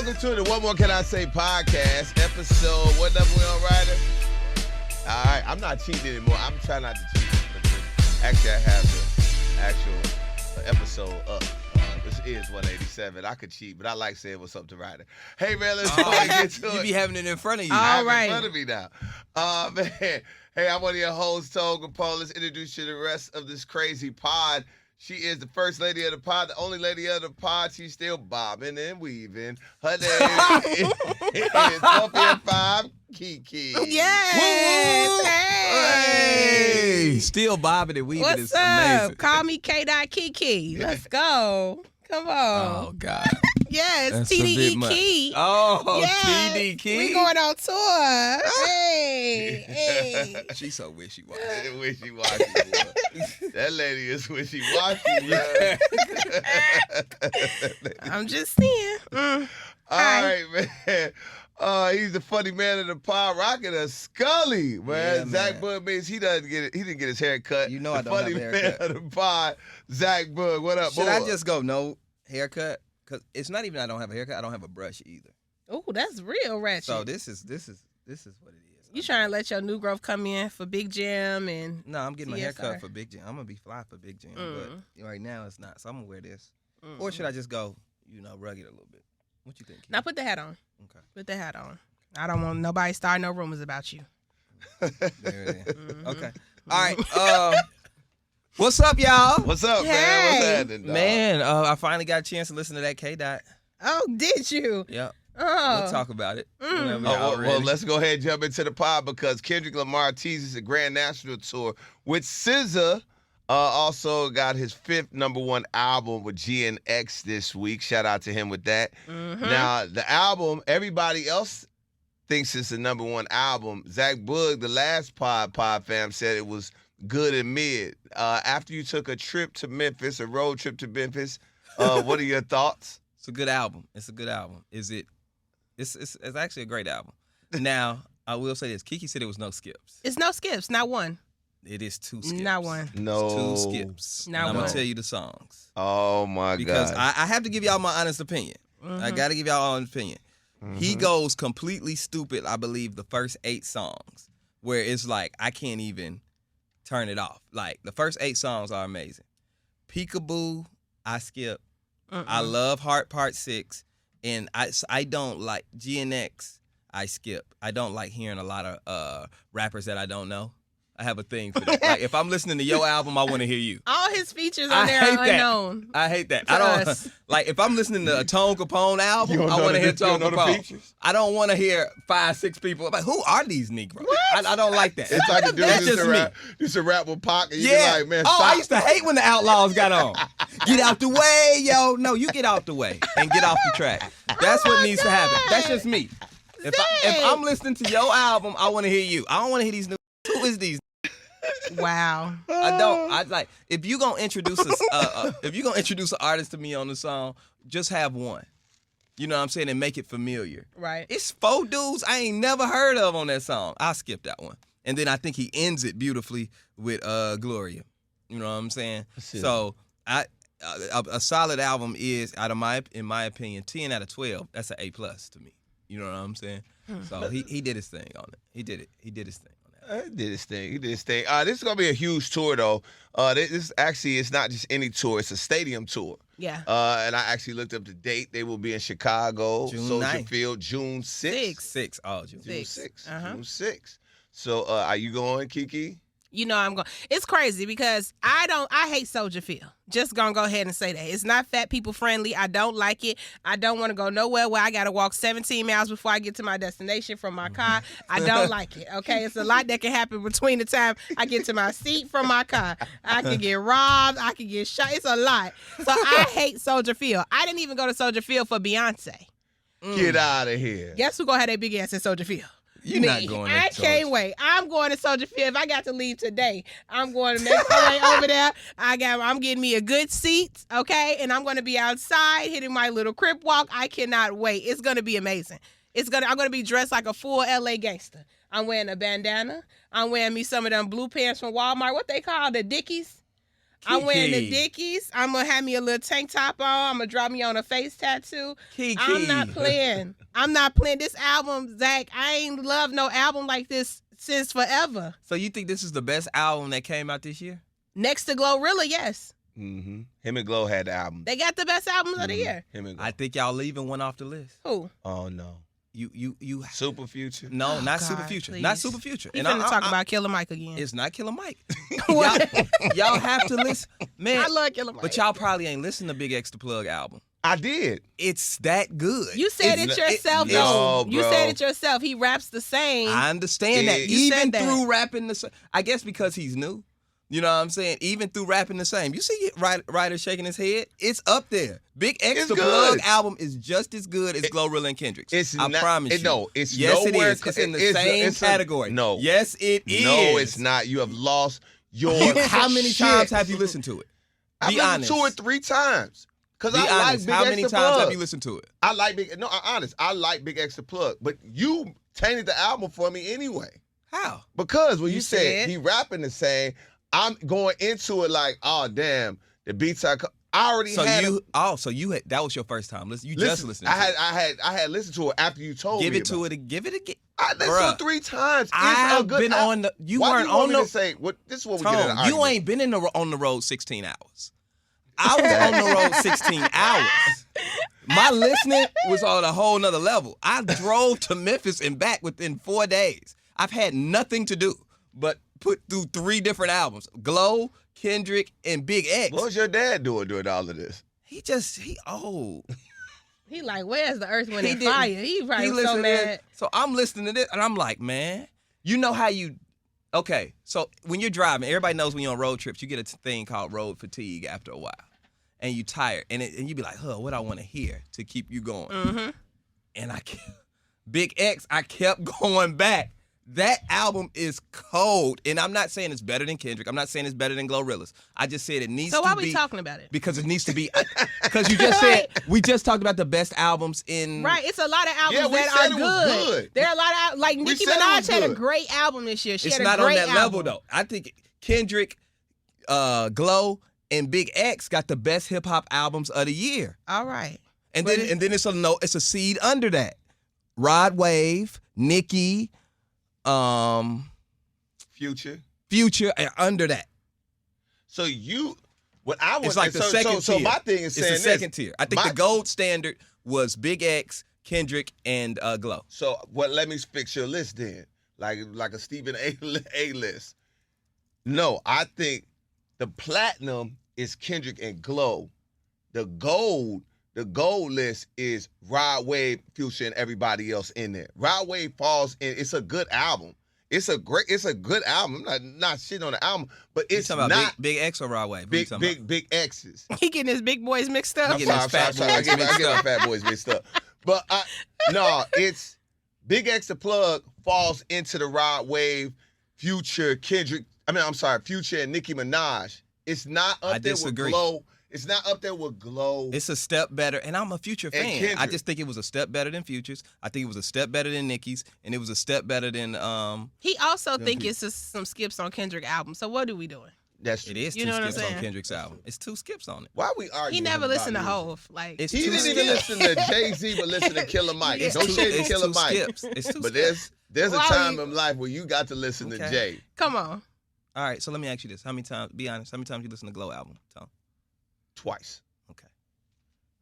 welcome to the What More Can I Say podcast, episode, what number we on, Ryder? All right, I'm not cheating anymore. I'm trying not to cheat. Actually, I have the actual episode up. This is 187. I could cheat, but I like saying what's up to Ryder. Hey, man, let's go and get to it. You be having it in front of you. All right. In front of me now. Man. Hey, I'm one of your hosts, Kapone. Let's introduce you to the rest of this crazy pod. She is the first lady of the pod, the only lady of the pod. She's still bobbing and weaving. Her name is 12 KeKe. Yes. Hey. Still bobbing and weaving. What's is up? amazing. Call me KeKe. Let's go. Come on. Oh, God. Yes, That's a bit TDE much. Key. Oh, Yes. TD Key. We going on tour. Hey. She's so wishy-washy. Wishy-washy. That lady is wishy-washy, man. I'm just saying. All Hi. right, man. He's the funny man of the pod, rocking a Scully, man. Yeah, Zach man. Boog means he didn't get his hair cut. You know I the don't funny have a man haircut. of the pod, Zach Boog. What up, Should boy? I just go no haircut? Because it's not even I don't have a haircut. I don't have a brush either. Oh, that's real ratchet. So this is what it is. You trying to let your new growth come in for Big Jam and No, I'm getting my CSR. haircut for Big Jam. I'm gonna be fly for Big Jam, but right now it's not. So I'm gonna wear this. Or should I just go, rugged a little bit? What you think? now put the hat on. Okay. Put the hat on. I don't want nobody starting no rumors about you. There it is. Okay. All right. What's up, y'all? What's up, man? Hey. What's happening, dog? Man, I finally got a chance to listen to that KeKe. Oh, did you? Yep. Oh. We'll talk about it. whenever Oh, y'all well, ready. let's go ahead and jump into the pod because Kendrick Lamar teases a grand national tour with SZA. Also got his 5th #1 album with GNX this week. Shout out to him with that. Now, the album, everybody else thinks it's the #1 album. Zach Boog, the last pod fam, said it was good and mid. After you took a trip to Memphis, a road trip to Memphis, what are your thoughts? It's a good album. It's a good album. Is it? It's actually a great album. Now, I will say this. KeKe said it was no skips. It's no skips, not one. It is 2 skips. Not one. No. It's 2 skips. Not And I'm one. gonna tell you the songs Oh, my because God. I have to give y'all my honest opinion. I got to give y'all honest opinion. He goes completely stupid. I believe the first 8 songs, where it's like I can't even turn it off. Like the first 8 songs are amazing. Peekaboo, I skip. I love Heart Part 6, and I don't like GNX. I skip. I don't like hearing a lot of rappers that I don't know. I have a thing for that. Like if I'm listening to your album, I want to hear you. All his features I on there hate are that. unknown. I hate that. To I don't us. like if I'm listening to a Tone Kapone album. You don't I know want to the- hear you don't Tone know the Kapone. features? I don't want to hear 5, 6 people. Like who are these Negroes? I don't like that. It's like a dude That's used just to me. rap, used to rap with Pac, and you Yeah. be like, man, oh, stop. I used to hate when the Outlaws got on. Get out the way, yo. No, you get out the way and get off the track. That's what needs to happen. That's just me. If I'm listening to your album, I want to hear you. I don't want to hear these new. Who is these? Wow. I don't. I like if you gonna introduce if you gonna introduce an artist to me on the song, just have one. You know what I'm saying, and make it familiar. Right. It's 4 dudes I ain't never heard of on that song. I'll skip that one, and then I think he ends it beautifully with Gloria. You know what I'm saying? So a solid album is in my opinion 10 out of 12. That's an A+ to me. You know what I'm saying? So he did his thing on it. He did it. He did his thing. He did his thing. This is going to be a huge tour, though. This actually is not just any tour. It's a stadium tour. Yeah. And I actually looked up the date. They will be in Chicago, June Soldier 9th. Field, June 6th. 6. Oh, June. June 6. 6th. June 6th. So are you going, KeKe? You know I'm going. It's crazy because I hate Soldier Field. Just gonna go ahead and say that. It's not fat people friendly. I don't like it. I don't want to go nowhere where I got to walk 17 miles before I get to my destination from my car. I don't like it, okay? It's a lot that can happen between the time I get to my seat from my car. I can get robbed. I can get shot. It's a lot. So I hate Soldier Field. I didn't even go to Soldier Field for Beyonce. Get out of here. Guess who gonna have that big ass at Soldier Field? You're Me. not going to I can't wait. I'm going to Soldier Field. If I got to leave today, I'm going to make my way over there. I'm getting me a good seat, okay? And I'm going to be outside hitting my little crip walk. I cannot wait. It's going to be amazing. I'm going to be dressed like a full LA gangster. I'm wearing a bandana. I'm wearing me some of them blue pants from Walmart. What they call the Dickies? I'm wearing the KeKe. Dickies. I'm gonna have me a little tank top on. I'm gonna draw me on a face tattoo. KeKe. I'm not playing. I'm not playing this album, Zach. I ain't loved no album like this since forever. So you think this is the best album that came out this year? Next to Glorilla, yes. Mm-hmm. Him and Glow had the album. They got the best albums of the year. Him and Glow. I think y'all leaving one off the list. Who? Oh no. You. Super Future. No, not God, Super Future. please. Not Super Future. You finna talk about Killer Mike again. It's not Killer Mike. What? y'all have to listen, man. I love Killer Mike. But y'all probably ain't listened to Big X the Plug album. I did. It's that good. You said It's- it yourself, no, though. You bro. said it yourself. He raps the same. I understand that. You said Even that. through rapping the same. I guess because he's new. You know what I'm saying? Even through rapping the same. You see Ryder shaking his head? It's up there. Big X It's the good. Plug album is just as good as Glorilla and Kendrick's. It's I not, promise you. No, it's yes, nowhere. it is. It's in the same category. No. Yes, it is. No, it's not. You have lost your How many shit. times have you listened to it? I've Be listened honest. 2 or 3 times. Because Be I like honest. Big How X many the times Plug. have you listened to it? I like Big. No, I'm honest. I like Big X the Plug, but you tainted the album for me anyway. How? Because when you said. said he rapping the same, I'm going into it like, oh damn, the beats I already So had. you had that was your first time. Listen, you just listened. I had listened to it after you told Give me. it to it. Give it again. I listened Bruh. to it 3 times. It's a I've good been album. on the. You Why weren't do you want on me the. to say what? This is what we get in an Tone, argument. you ain't been on the road 16 hours. I was on the road 16 hours. My listening was on a whole nother level. I drove to Memphis and back within 4 days. I've had nothing to do but put through 3 different albums: Glow, Kendrick, and Big X. What was your dad doing during all of this? He old. He like, where's the Earth, Wind, He and didn't- Fire? He probably was so listened to mad. this. So I'm listening to this, and I'm like, man, you know how you. Okay, so when you're driving, everybody knows when you're on road trips, you get a thing called road fatigue after a while, and you tired, and you be like, what I want to hear to keep you going. Mm-hmm. And Big X, I kept going back. That album is cold, and I'm not saying it's better than Kendrick. I'm not saying it's better than Glorilla's. I just said it needs to be. So why we talking about it? Because it needs to be. Because you just said we just talked about the best albums in. Right, it's a lot of albums Yeah, we that said are it was good. There are a lot of like Nicki said it Minaj was had a good. great album this year. She It's had a not on great that level album. though. I think Kendrick, Glow, and Big X got the best hip hop albums of the year. All right. And But then it's a seed under that. Rod Wave, Nicki, Future. Future are under that. So what I was It's like the second tier. So my thing is It's saying the second this. tier. I think My- the gold standard was Big X, Kendrick, and Glow. So let me fix your list then, like a Stephen A list. No, I think the platinum is Kendrick and Glow. The gold list is Rod Wave, Future, and everybody else in there. Rod Wave falls in. It's a good album. It's a good album. I'm not shitting on the album, but You it's talking not about Big X or Rod Wave? Who you talking about? big X's. He getting his big boys mixed up. He getting his fat I boys get mixed my up. fat boys mixed up. But it's Big X the Plug falls into the Rod Wave, Future, Kendrick. Future and Nicki Minaj. It's not up I there disagree. with Glow. It's not up there with Glow. It's a step better, and I'm a Future And fan. Kendrick. I just think it was a step better than Future's. I think it was a step better than Nicki's, and it was a step better than He also think it's just some skips on Kendrick album. So what are we doing? That's It is You two know what I'm skips on saying? Kendrick's album. It's 2 skips on it. why we arguing. He never about listened to music? Hove. Like It's He two didn't even skips. listen to Jay-Z, but listen to Killer Mike. Yeah. Don't shade It's Killer two Mike. skips. It's 2 But skips. there's a Why time we- in life where you got to listen to Okay. Jay. come on. All right, so let me ask you this: how many times? Be honest. How many times you listen to Glow album, Tom? Twice. Okay.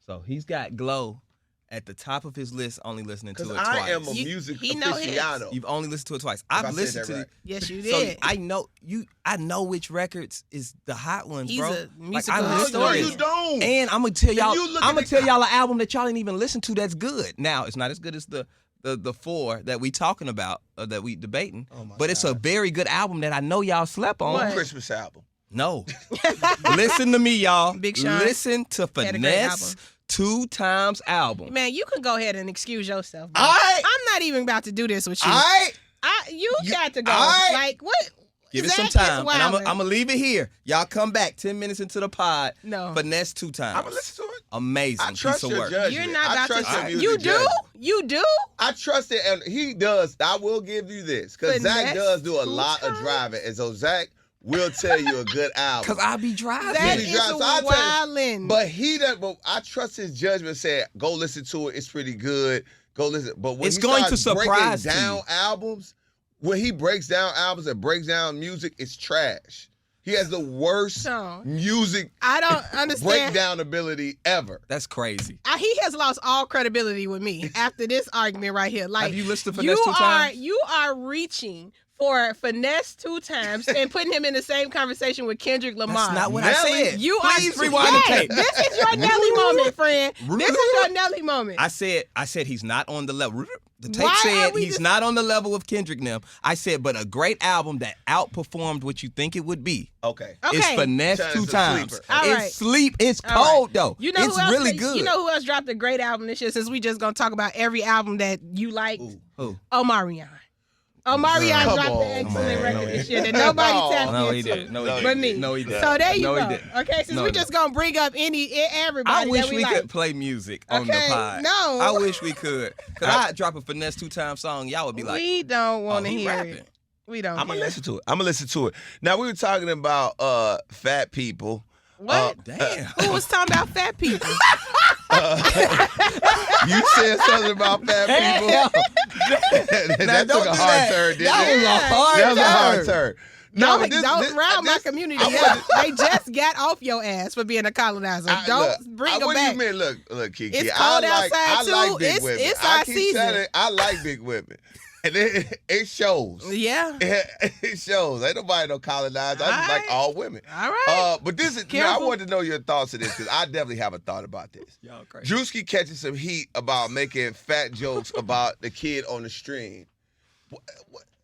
So he's got Glow at the top of his list, only listening to Because it twice. I am a You- music he know his. aficionado. You've only listened to it twice. I I've said listened that to right. Yes, you So did. I know which records is the hot ones, He's bro. a musical Like, No, I listen to no, historian. this. you don't. And I'm gonna tell y'all. you look I'm at gonna the- tell y'all an album that y'all didn't even listen to. That's good. Now it's not as good as the 4 that we talking about that we debating. Oh my but it's a God. very good album that I know y'all slept on. What? Christmas album. No, listen to me, y'all. Big Sean Listen to had a great Finesse album. 2 Times album. Man, you can go ahead and excuse yourself. bro. All right. I'm not even about to do this with you. All right. You got to go. all right. Like what? Give it Zach some is time, and I'm wildin'. gonna leave it here. Y'all come back 10 minutes into the pod. No. Finesse 2 Times. I'm going to listen to it. Amazing I trust piece of your work. judgment. You're not I about trust to. your music You do? judgment. You do? I trust it, and he does. I will give you this, because Zach Finesse does do a 2 lot of times? driving, and so Zach will tell you a good album. Cause I be driving. That He is drives, so I tell you, wildin'. But he does. But I trust his judgment. Said, go listen to it. It's pretty good. Go listen. But when It's he going to starts surprise breaking down you. albums, when he breaks down albums and breaks down music, it's trash. He has the worst So, music I don't understand. breakdown ability ever. That's crazy. He has lost all credibility with me after this argument right here. Like, Have you listened to Finesse 2 times? You are reaching for Finesse 2 times and putting him in the same conversation with Kendrick Lamar. That's not what Nelly, I said. You Please are rewind yes, the tape. This is your Nelly moment, friend. This is your Nelly moment. I said he's not on the level. The tape Why said are we he's just- not on the level of Kendrick now. I said, but a great album that outperformed what you think it would be. Okay. It's Okay. Finesse It's 2 a times. sleeper. All right. It's sleep. It's All cold right. though. You know it's who else really they- good. You know who else dropped a great album this year? Since we just gonna talk about every album that you like, Who? Omarion. Omarion Come dropped on, an excellent man. record this year that nobody No. tapped No, into. he did. No, he No, did. But me. No, he did. So there you No, go. he didn't. Okay, since No, we he just didn't. gonna bring up everybody I wish that we we like. could play music on the Okay, pod. no. I wish we could. Cause I'd drop a Finesse 2 times song. Y'all would be like, We don't want to he hear rapping. it. We don't. I'm gonna hear listen to it. Now we were talking about fat people. What? damn. Who was talking about fat people? You said something about fat people. that don't took a do hard that. turn, didn't That it? was a hard That was a hard turn. turn. No, but don't round my community up. They just got off your ass for being a colonizer. Don't bring them what back. do you mean? Look, KeKe. It's cold outside, I like too. big It's- women. it's I our keep season. telling you, I like big women. And it shows. Yeah. It shows. Ain't nobody no colonizer. I just like Alright. all women. All right. But this is, I Careful. want to know your thoughts on this because I definitely have a thought about this. Y'all crazy. Druski catching some heat about making fat jokes about the kid on the stream.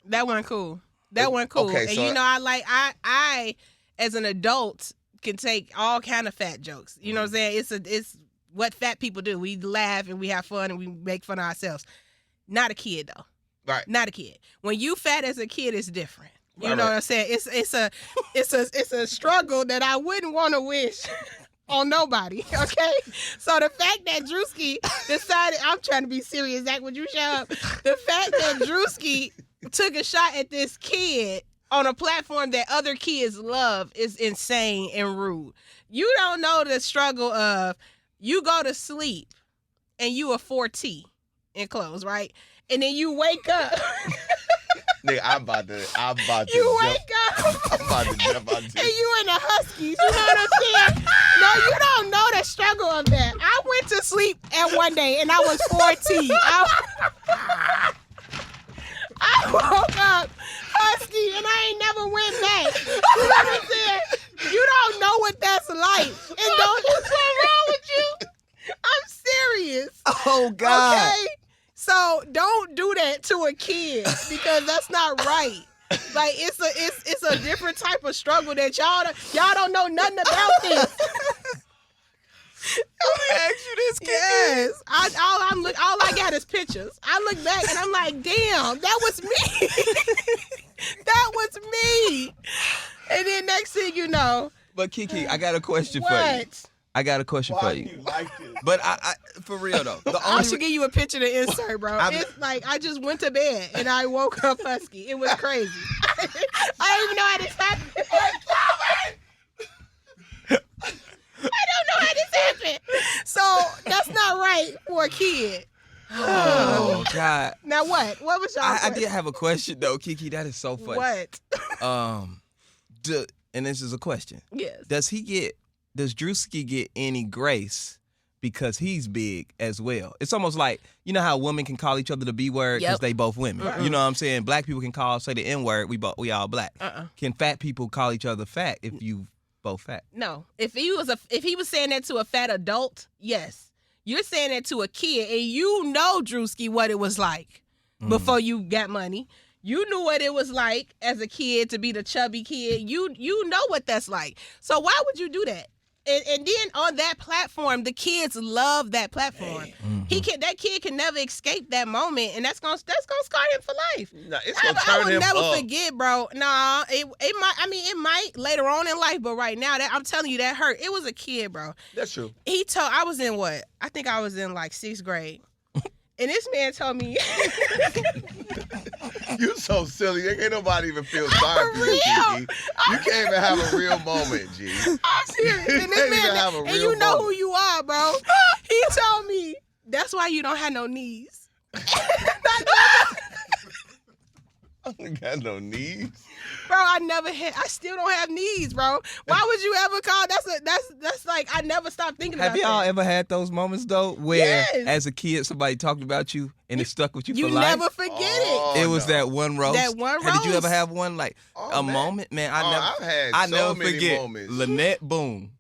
That wasn't cool. That wasn't cool. Okay, and so- you know, I as an adult can take all kind of fat jokes. You know what I'm saying? It's what fat people do. We laugh and we have fun and we make fun of ourselves. Not a kid though. Right. Not a kid. When you fat as a kid, it's different. You Right, know right. what I'm saying? It's a struggle that I wouldn't want to wish on nobody. Okay. So the fact that Druski decided, I'm trying to be serious, Zach, would you shut up? The fact that Druski took a shot at this kid on a platform that other kids love is insane and rude. You don't know the struggle of you go to sleep and you a 4T in clothes, right? And then you wake up. Nigga, I'm about to You jump. wake up. I'm about to jump out And you in the Huskies. You know what I'm saying? No, you don't know the struggle of that. I went to sleep at one day and I was 4T. I woke up husky and I ain't never went back. You know what I'm saying? You don't know what that's like. And don't what's wrong with you? I'm serious. Oh God. Okay? So don't do that to a kid because that's not right. Like it's a different type of struggle that y'all don't know nothing about this. Let me ask you this, KeKe. Yes, all I got is pictures. I look back and I'm like, damn, that was me. That was me. And then next thing you know, But KeKe, I got a question for you. what? I got a question for you. like this? But I for real though, the I only should give you a picture to insert, bro. It's like I just went to bed and I woke up husky. It was crazy. I don't even know how this happened. I don't know how this happened. So that's not right for a kid. oh God. Now what? What was y'all? I did have a question though, KeKe. That is so funny. What? And this is a question. Yes. Does Druski get any grace because he's big as well? It's almost like, you know how women can call each other the B word because Yep. they both women. You know what I'm saying? Black people can say the N word. We all black. Can fat people call each other fat if you both fat? No. If he was saying that to a fat adult, yes. You're saying that to a kid, and you know, Druski, what it was like before you got money. You knew what it was like as a kid to be the chubby kid. You know what that's like. So why would you do that? And then on that platform, the kids love that platform. That kid can never escape that moment, and that's gonna scar him for life. Nah, it's gonna turn I will him never up. forget, bro. Nah, it might. I mean, it might later on in life, but right now, I'm telling you, that hurt. It was a kid, bro. That's true. I was in what? I think I was in like 6th grade. And this man told me, You so silly. Ain't nobody even feel sorry for you, real. KeKe. You can't even have a real moment, G. I'm serious. You And this can't even man, have a and real you know who moment. you are, bro. He told me, that's why you don't have no knees. I ain't got no knees. Bro, I still don't have knees, bro. Why would you ever call? That's like, I never stopped thinking Have about y'all that. ever had those moments though, where Yes. as a kid somebody talked about you and it stuck with you You for life? never forget Oh, it. It was no. that one roast. That one Did you ever roast. have one like Oh, a man. moment, man? I've had I so never many forget moments. Lynette Boone.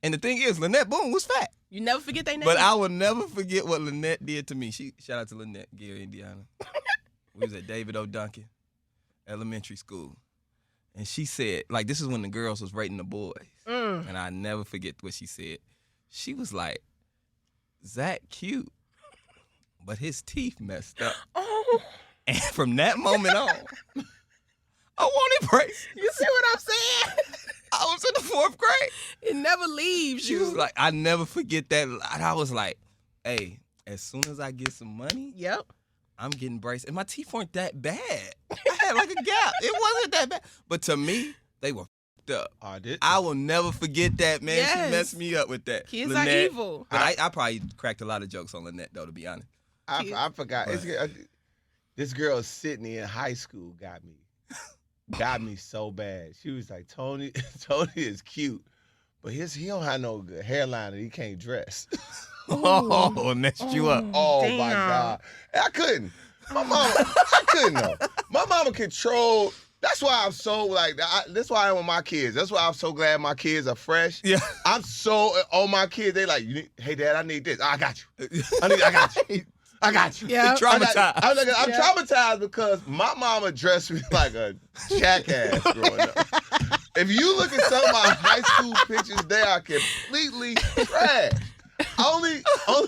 And the thing is, Lynette Boone was fat, You never forget their name. but I will never forget what Lynette did to me. Shout out to Lynette, Gary, Indiana. We was at David O. Duncan Elementary School, and she said, like, this is when the girls was rating the boys, and I never forget what she said. She was like, Zach cute, but his teeth messed up. Oh, And from that moment on, I wanted braces. you see what I'm saying? I was in the 4th grade. It never leaves She you. was like, I never forget that. I was like, hey, as soon as I get some money, Yep. I'm getting braces. And my teeth weren't that bad. I had like a gap. It wasn't that bad. But to me, they were f***ed up. I did. I will never forget that, man. Yes. She messed me up with that. Kids Lynette. are evil. But I probably cracked a lot of jokes on Lynette, though, to be honest. I forgot. But- This girl Sydney in high school got me so bad. She was like, Tony is cute, but he don't have no good hairline and he can't dress. Oh, messed you up. Oh Damn. my God. And I couldn't. I couldn't though. My mama controlled. That's why I'm so like, that's why I am with my kids. That's why I'm so glad my kids are fresh. Yeah. I'm so, on my kids, they like, hey dad, I need this. I got you. I got you. I got you. Yeah. Traumatized. I'm Yeah. traumatized because my mama dressed me like a jackass growing up. If you look at some of my high school pictures, they are completely trash. Only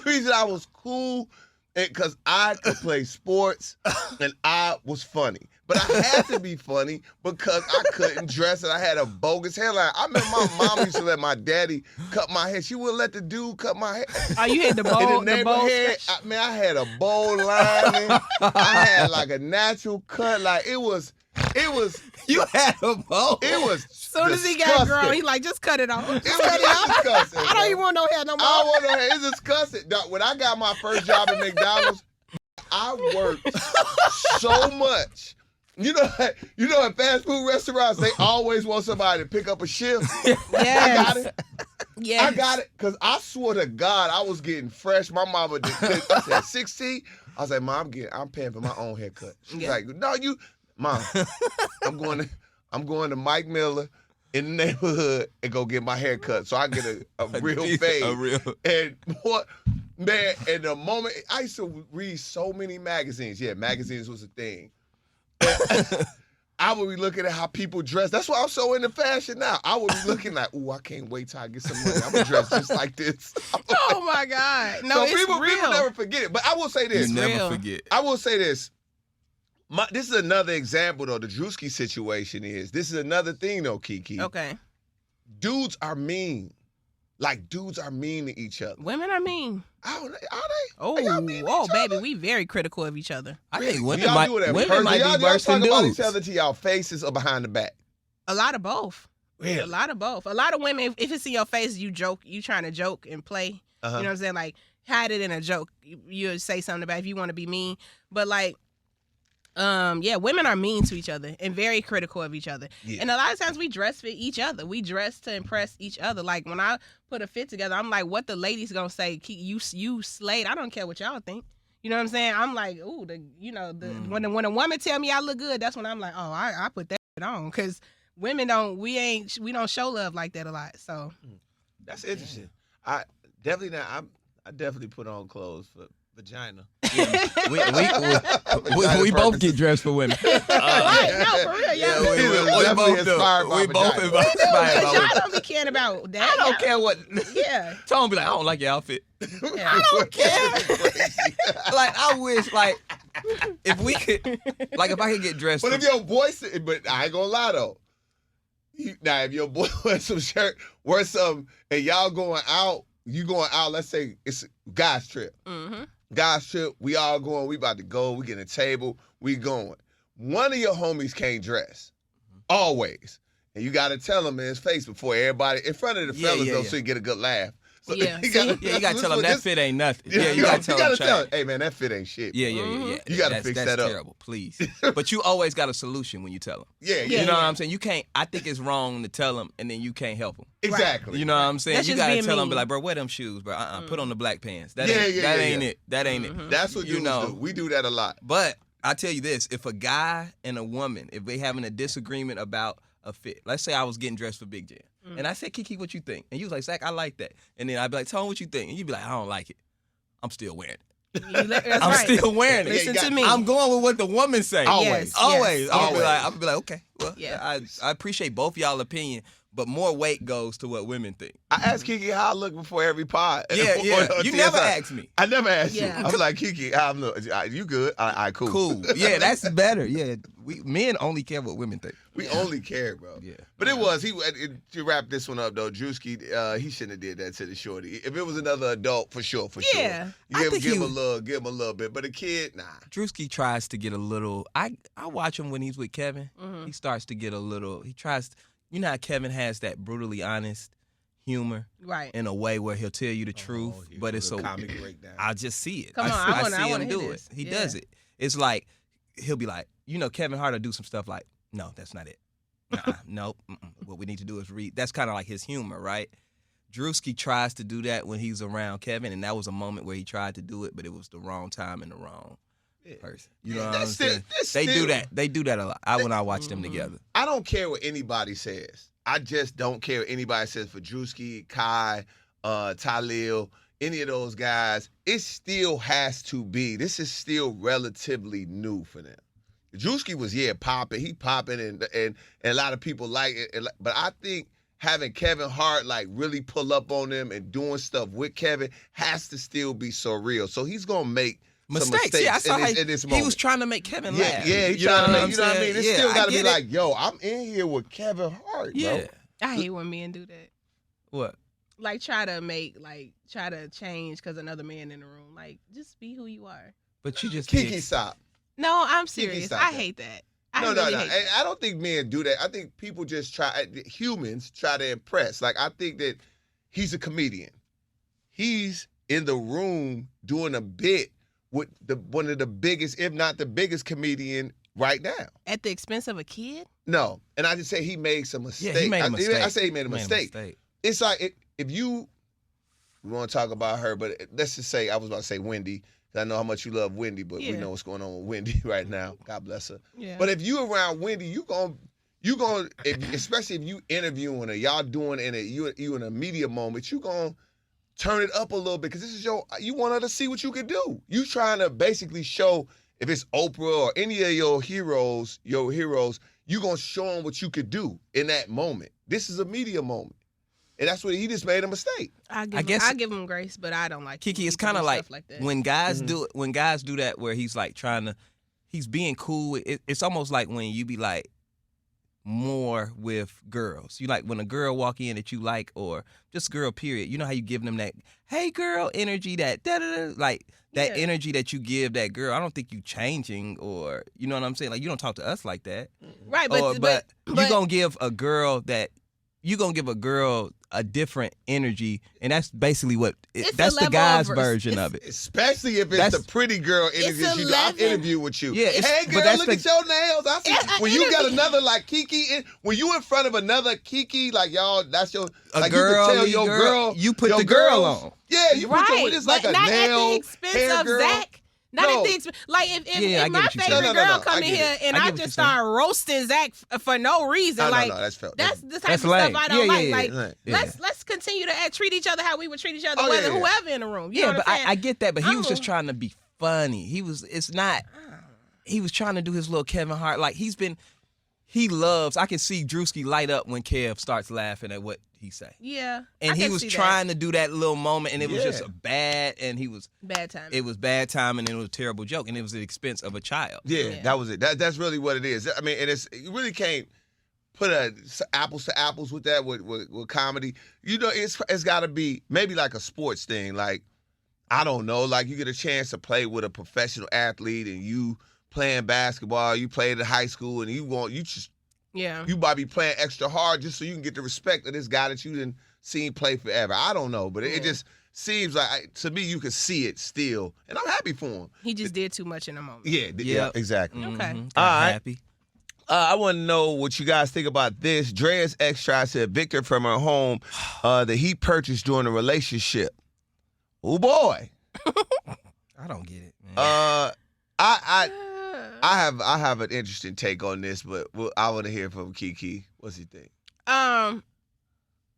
reason I was cool because I could play sports and I was funny. But I had to be funny because I couldn't dress and I had a bogus hairline. I remember my mom used to let my daddy cut my hair. She wouldn't let the dude cut my hair. Oh, you had the bowl. In the The bowl. neighborhood, I had a bowl lining. I had like a natural cut. Like it was You had a bowl. it was As soon as he got grown, disgusting. he like, just cut it off. It Just was cut it off. disgusting. I don't bro. even want no hair no more. I don't want no hair. It's disgusting. Dog, when I got my first job at McDonald's, I worked so much. You know, at fast food restaurants, they always want somebody to pick up a shift. Yes. I got it. Yes. I got it. Because I swore to God, I was getting fresh. My mama did. I said, 16? I was like, Mom, I'm paying for my own haircut. She's Yeah. like, no, Mom, I'm going to Mike Miller in the neighborhood and go get my hair cut so I get a real fade. A real. And what, man, in the moment, I used to read so many magazines. Yeah, magazines was a thing. I would be looking at how people dress. That's why I'm so into fashion now. I would be looking like, ooh, I can't wait till I get some money. I'm going to dress just like this. Oh my God. No, so it's people real. never forget it. But I will say this. You never real. forget. I will say this. This is another example, though. The Druski situation this is another thing, though, KeKe. Okay. Dudes are mean. Like, dudes are mean to each other. Women are mean. Are they? Oh, Are y'all mean to each baby, other? we very critical of each other. I Really? think Do women y'all might, do that women personally? might y'all be worse talk than about dudes. each other to y'all faces or behind the back? A lot of both. Really? A lot of both. A lot of women, if it's in your face, you joke, you trying to joke and play. Uh-huh. You know what I'm saying? Like, hide it in a joke. You say something about if you want to be mean. But like, yeah, women are mean to each other and very critical of each other. Yeah. And a lot of times we dress for each other. We dress to impress each other. Like when I put a fit together, I'm like, what the ladies gonna say? You slayed. I don't care what y'all think. You know what I'm saying? I'm like, ooh, when a woman tell me I look good, that's when I'm like, oh, I put that shit on because women we don't show love like that a lot. So That's interesting. I definitely put on clothes for vagina. We both get dressed for women. right, no, for real, Yeah, yeah. we Definitely both do. inspired by We both vagina. inspired by Y'all women. don't be caring about that. I don't care what. Yeah. Tom be like, I don't like your outfit. Yeah. I don't care. Like, I wish, like, if we could, like, if I could get dressed. But if your boy, but I ain't gonna lie though. Now, if your boy wears some shirt, wear some, and y'all going out, let's say it's a guy's trip. Mm-hmm. Guys trip, we all going, we about to go, we getting a table, we going. One of your homies can't dress. Always. And you got to tell him in his face before everybody, in front of the fellas, though, so you get a good laugh. So Yeah. you gotta tell him that fit ain't nothing. Yeah, you gotta tell him, hey man, that fit ain't shit. Yeah. You gotta fix that up. That's terrible, please. But you always got a solution when you tell them. Yeah. You know what I'm saying? You can't. I think it's wrong to tell them and then you can't help them. Exactly. You know what I'm saying? That's you just gotta being tell them, mean. be like, bro, wear them shoes, bro. Put on the black pants. That Yeah, ain't yeah. it. That ain't it. That's what you know. do. We do that a lot. But I tell you this: if a guy and a woman, if they having a disagreement about a fit, let's say I was getting dressed for Big Jam, and I said, KeKe, what you think? And you was like, Zach, I like that. And then I'd be like, Tone, what you think? And you'd be like, I don't like it. I'm still wearing it. I'm still wearing it. Listen to me. I'm going with what the woman say. Always. Always. Yes. I'll be like, okay. Well, Yeah. I appreciate both y'all opinion, but more weight goes to what women think. I asked KeKe how I look before every pod. Yeah. You never asked me. I never asked you. Yeah. I was like, KeKe, how I'm look? You good? All right, cool. Cool. Yeah, that's better. Yeah. Men only care what women think. We only care, bro. Yeah. But it was to wrap this one up though. Druski, he shouldn't have did that to the shorty. If it was another adult, for sure. Yeah. You think give him a little bit. But a kid, nah. Druski tries to get a little. I watch him when he's with Kevin. Mm-hmm. He starts to get a little. He tries. You know how Kevin has that brutally honest humor, Right. in a way where he'll tell you the truth, but it's a comic breakdown. I just see it. Come on, I wanna see him hear do this. it. He Yeah. does it. It's like he'll be like, Kevin Hart will do some stuff like, no, that's not it. Nope. What we need to do is read. That's kind of like his humor, right? Druski tries to do that when he's around Kevin, and that was a moment where he tried to do it, but it was the wrong time and the wrong person. You know what I'm saying? They do that. They do that a lot. When I watch them together. I don't care what anybody says. I just don't care what anybody says for Druski, Kai, Talil, any of those guys. It still has to be. This is still relatively new for them. Druski was popping. He popping, and a lot of people like it. But I think having Kevin Hart like really pull up on them and doing stuff with Kevin has to still be surreal. So he's gonna make some mistakes Yeah, I saw in this moment. he was trying to make Kevin laugh. Yeah, he's trying to make, you know what I mean? It's still got to be it. like, yo, I'm in here with Kevin Hart, Yeah. bro. I hate when men do that. What? Like try to change because another man in the room. Like just be who you are. But you just KeKe, stop. No, I'm serious. stop I that. hate that. No. Hate that. I don't think men do that. I think people just humans try to impress. Like, I think that he's a comedian. He's in the room doing a bit with one of the biggest, if not the biggest comedian right now. At the expense of a kid? No. And I just say he made some mistakes. Yeah, he made a mistake. I say he made a mistake. It's like, if you, we want to talk about her, but let's just say, I was about to say Wendy, because I know how much you love Wendy, but we know what's going on with Wendy right now. God bless her. Yeah. But if you around Wendy, you gonna, especially if you interviewing her, y'all doing you in a media moment, you gonna turn it up a little bit, because this is you want her to see what you can do. You trying to basically show, if it's Oprah or any of your heroes, you gonna show them what you could do in that moment. This is a media moment. And that's what he just made a mistake. I give him grace, but I don't like KeKe, it's kind of like that. when guys do it, when guys do that where he's like he's being cool. It's almost like when you be like more with girls. You like when a girl walk in that you like, or just girl period. You know how you give them that hey girl energy, that da-da-da, like that energy that you give that girl. I don't think you changing, or you know what I'm saying? Like you don't talk to us like that. Right, but you gonna give a girl a different energy, and that's basically what that's the guy's version of it. Especially if it's the pretty girl energy that you do. I've interviewed with you. Yeah, hey girl, look at your nails. I see. When you got another like KeKe, when you in front of another KeKe, like y'all, that's your like girl, you can tell your girl. You put your the girl girls, on. Yeah, you put your, it's like a not nail, at the expense hair of girl. Zach. Not at the expense. Like if my favorite girl come in here and I just start roasting Zach for no reason, like that's the type of stuff I don't like. Yeah. Let's continue to treat each other how we would treat each other, whoever in the room. You know what I'm saying? I get that, but he was just trying to be funny. He was trying to do his little Kevin Hart. Like I can see Druski light up when Kev starts laughing at what he say. Yeah. And he was trying to do that little moment, and it was just bad time. It was bad time, and it was a terrible joke, and it was at the expense of a child. Yeah, that was it. That's really what it is. I mean, and you really can't put apples to apples with that with comedy. You know, it's got to be maybe like a sports thing. Like, I don't know, like you get a chance to play with a professional athlete and you playing basketball, you played in high school and you might be playing extra hard just so you can get the respect of this guy that you didn't see play forever. I don't know, but it just seems like, to me, you can see it still, and I'm happy for him. He just did too much in a moment. Yeah, exactly. Okay. All right. Happy. I want to know what you guys think about this. Drea's ex tried to evict her from her home that he purchased during a relationship. Oh boy. I don't get it, man. I have an interesting take on this, but I want to hear from KeKe. What's he think? I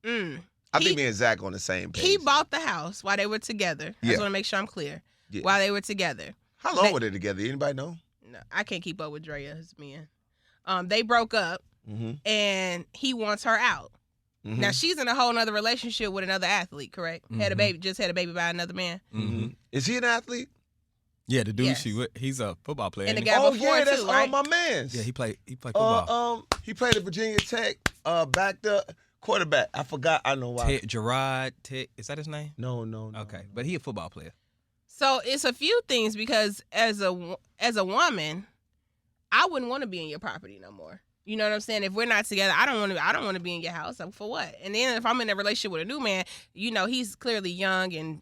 think me and Zach on the same page. He bought the house while they were together. I just want to make sure I'm clear. Yeah. While they were together. How long were they together? Anybody know? No, I can't keep up with Drea's men. They broke up, and he wants her out. Mm-hmm. Now she's in a whole other relationship with another athlete, correct? Mm-hmm. Had a baby by another man. Mm-hmm. Is he an athlete? Yeah, the dude he's a football player. And the guy before that's too, right? my man. Yeah, he played football. He played at Virginia Tech, backed up quarterback. I forgot. I know why. Gerard Tech, is that his name? No. Okay, but he a football player. So it's a few things because as a woman, I wouldn't want to be in your property no more. You know what I'm saying? If we're not together, I don't want to be in your house. For what? And then if I'm in a relationship with a new man, he's clearly young and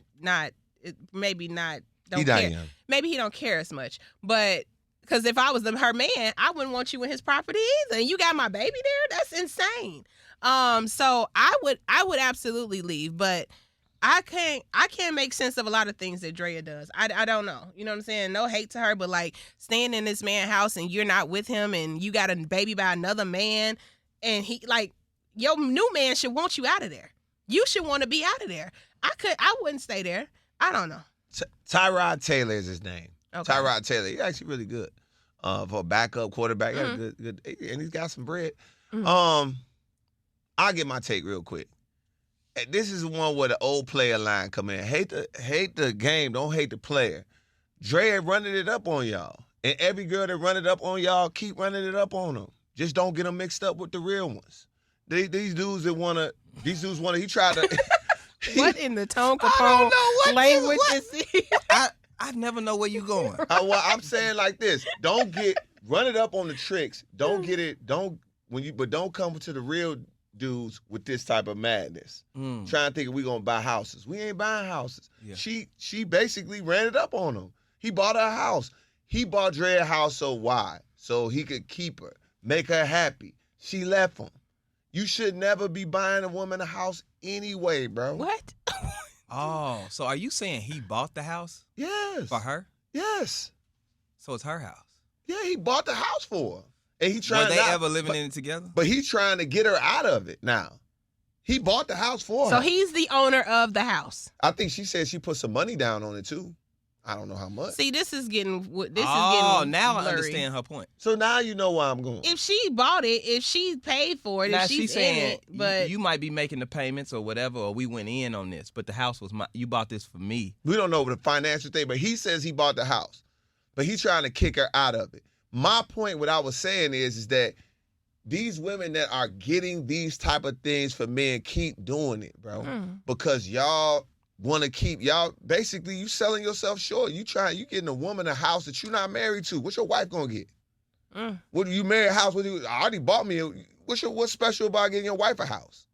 maybe not care. Young. Maybe he don't care as much. But because if I was her man, I wouldn't want you in his property either. And you got my baby there? That's insane. So I would absolutely leave, but I can't make sense of a lot of things that Drea does. I don't know. You know what I'm saying? No hate to her, but like staying in this man's house and you're not with him and you got a baby by another man and he like your new man should want you out of there. You should want to be out of there. I wouldn't stay there. I don't know. Tyrod Taylor is his name. Okay. Tyrod Taylor. He's actually really good. For a backup quarterback. Good, and he's got some bread. I'll get my take real quick. This is one where the old player line come in. Hate the game, don't hate the player. Dre running it up on y'all. And every girl that run it up on y'all, keep running it up on them. Just don't get them mixed up with the real ones. These dudes wanna, he tried to. What in the Tone Kapone language is he? I never know where you going. I'm saying like this. Don't run it up on the tricks. Don't get it, don't come to the real dudes with this type of madness. Trying to think we gonna buy houses. We ain't buying houses. Yeah. She basically ran it up on him. He bought her a house. He bought Dre a house so he could keep her, make her happy. She left him. You should never be buying a woman a house anyway, bro. What? Oh, so are you saying he bought the house? Yes. For her? Yes. So it's her house. Yeah, he bought the house for her. And he trying Were they ever living in it together? But he's trying to get her out of it now. He bought the house for her. So he's the owner of the house. I think she said she put some money down on it too. I don't know how much. See, this is getting now blurry. I understand her point. So now you know why I'm going. If she bought it, if she paid for it, now if she's saying in it, but you might be making the payments or whatever, or we went in on this, but the house was you bought this for me. We don't know the financial thing, but he says he bought the house, but he's trying to kick her out of it. My point, what I was saying is that these women that are getting these type of things for men keep doing it, bro, because y'all want to keep basically you selling yourself short. You getting a woman a house that you're not married to. What's your wife gonna get? What do you marry a house? I already bought me. What's special about getting your wife a house?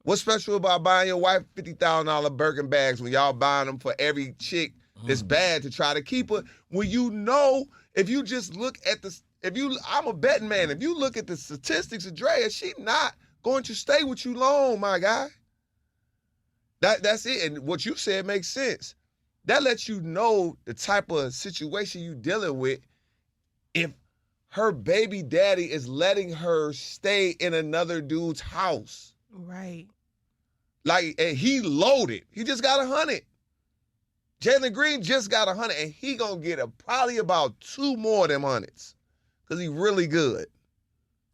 What's special about buying your wife $50,000 Birkin bags when y'all buying them for every chick that's bad to try to keep her? When you know, if you just look at I'm a betting man. If you look at the statistics of Drea, she not going to stay with you long, my guy. That's it. And what you said makes sense. That lets you know the type of situation you dealing with if her baby daddy is letting her stay in another dude's house. Right. Like, and he loaded. He just got 100. Jalen Green just got 100, and he gonna get probably about 2 more of them 100s because he really good.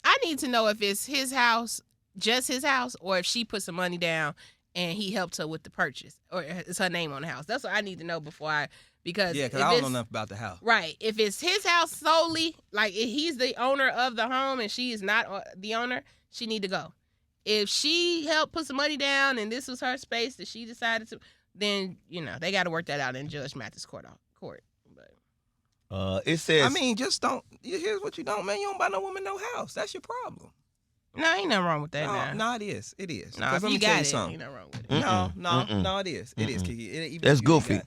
I need to know if it's his house, just his house, or if she put some money down and he helped her with the purchase, or it's her name on the house. That's what I need to know because I don't know enough about the house. Right. If it's his house solely, like if he's the owner of the home and she is not the owner, she need to go. If she helped put some money down and this was her space that she decided to, then they got to work that out in Judge Mathis court. But it says. I mean, just don't. Here's what you don't, man. You don't buy no woman no house. That's your problem. no, ain't nothing wrong with that. No, it is. It is. No, if let me you tell got you it, something. ain't nothing wrong with it. No, it is. It is, KeKe. Even That's if you ain't goofy. got-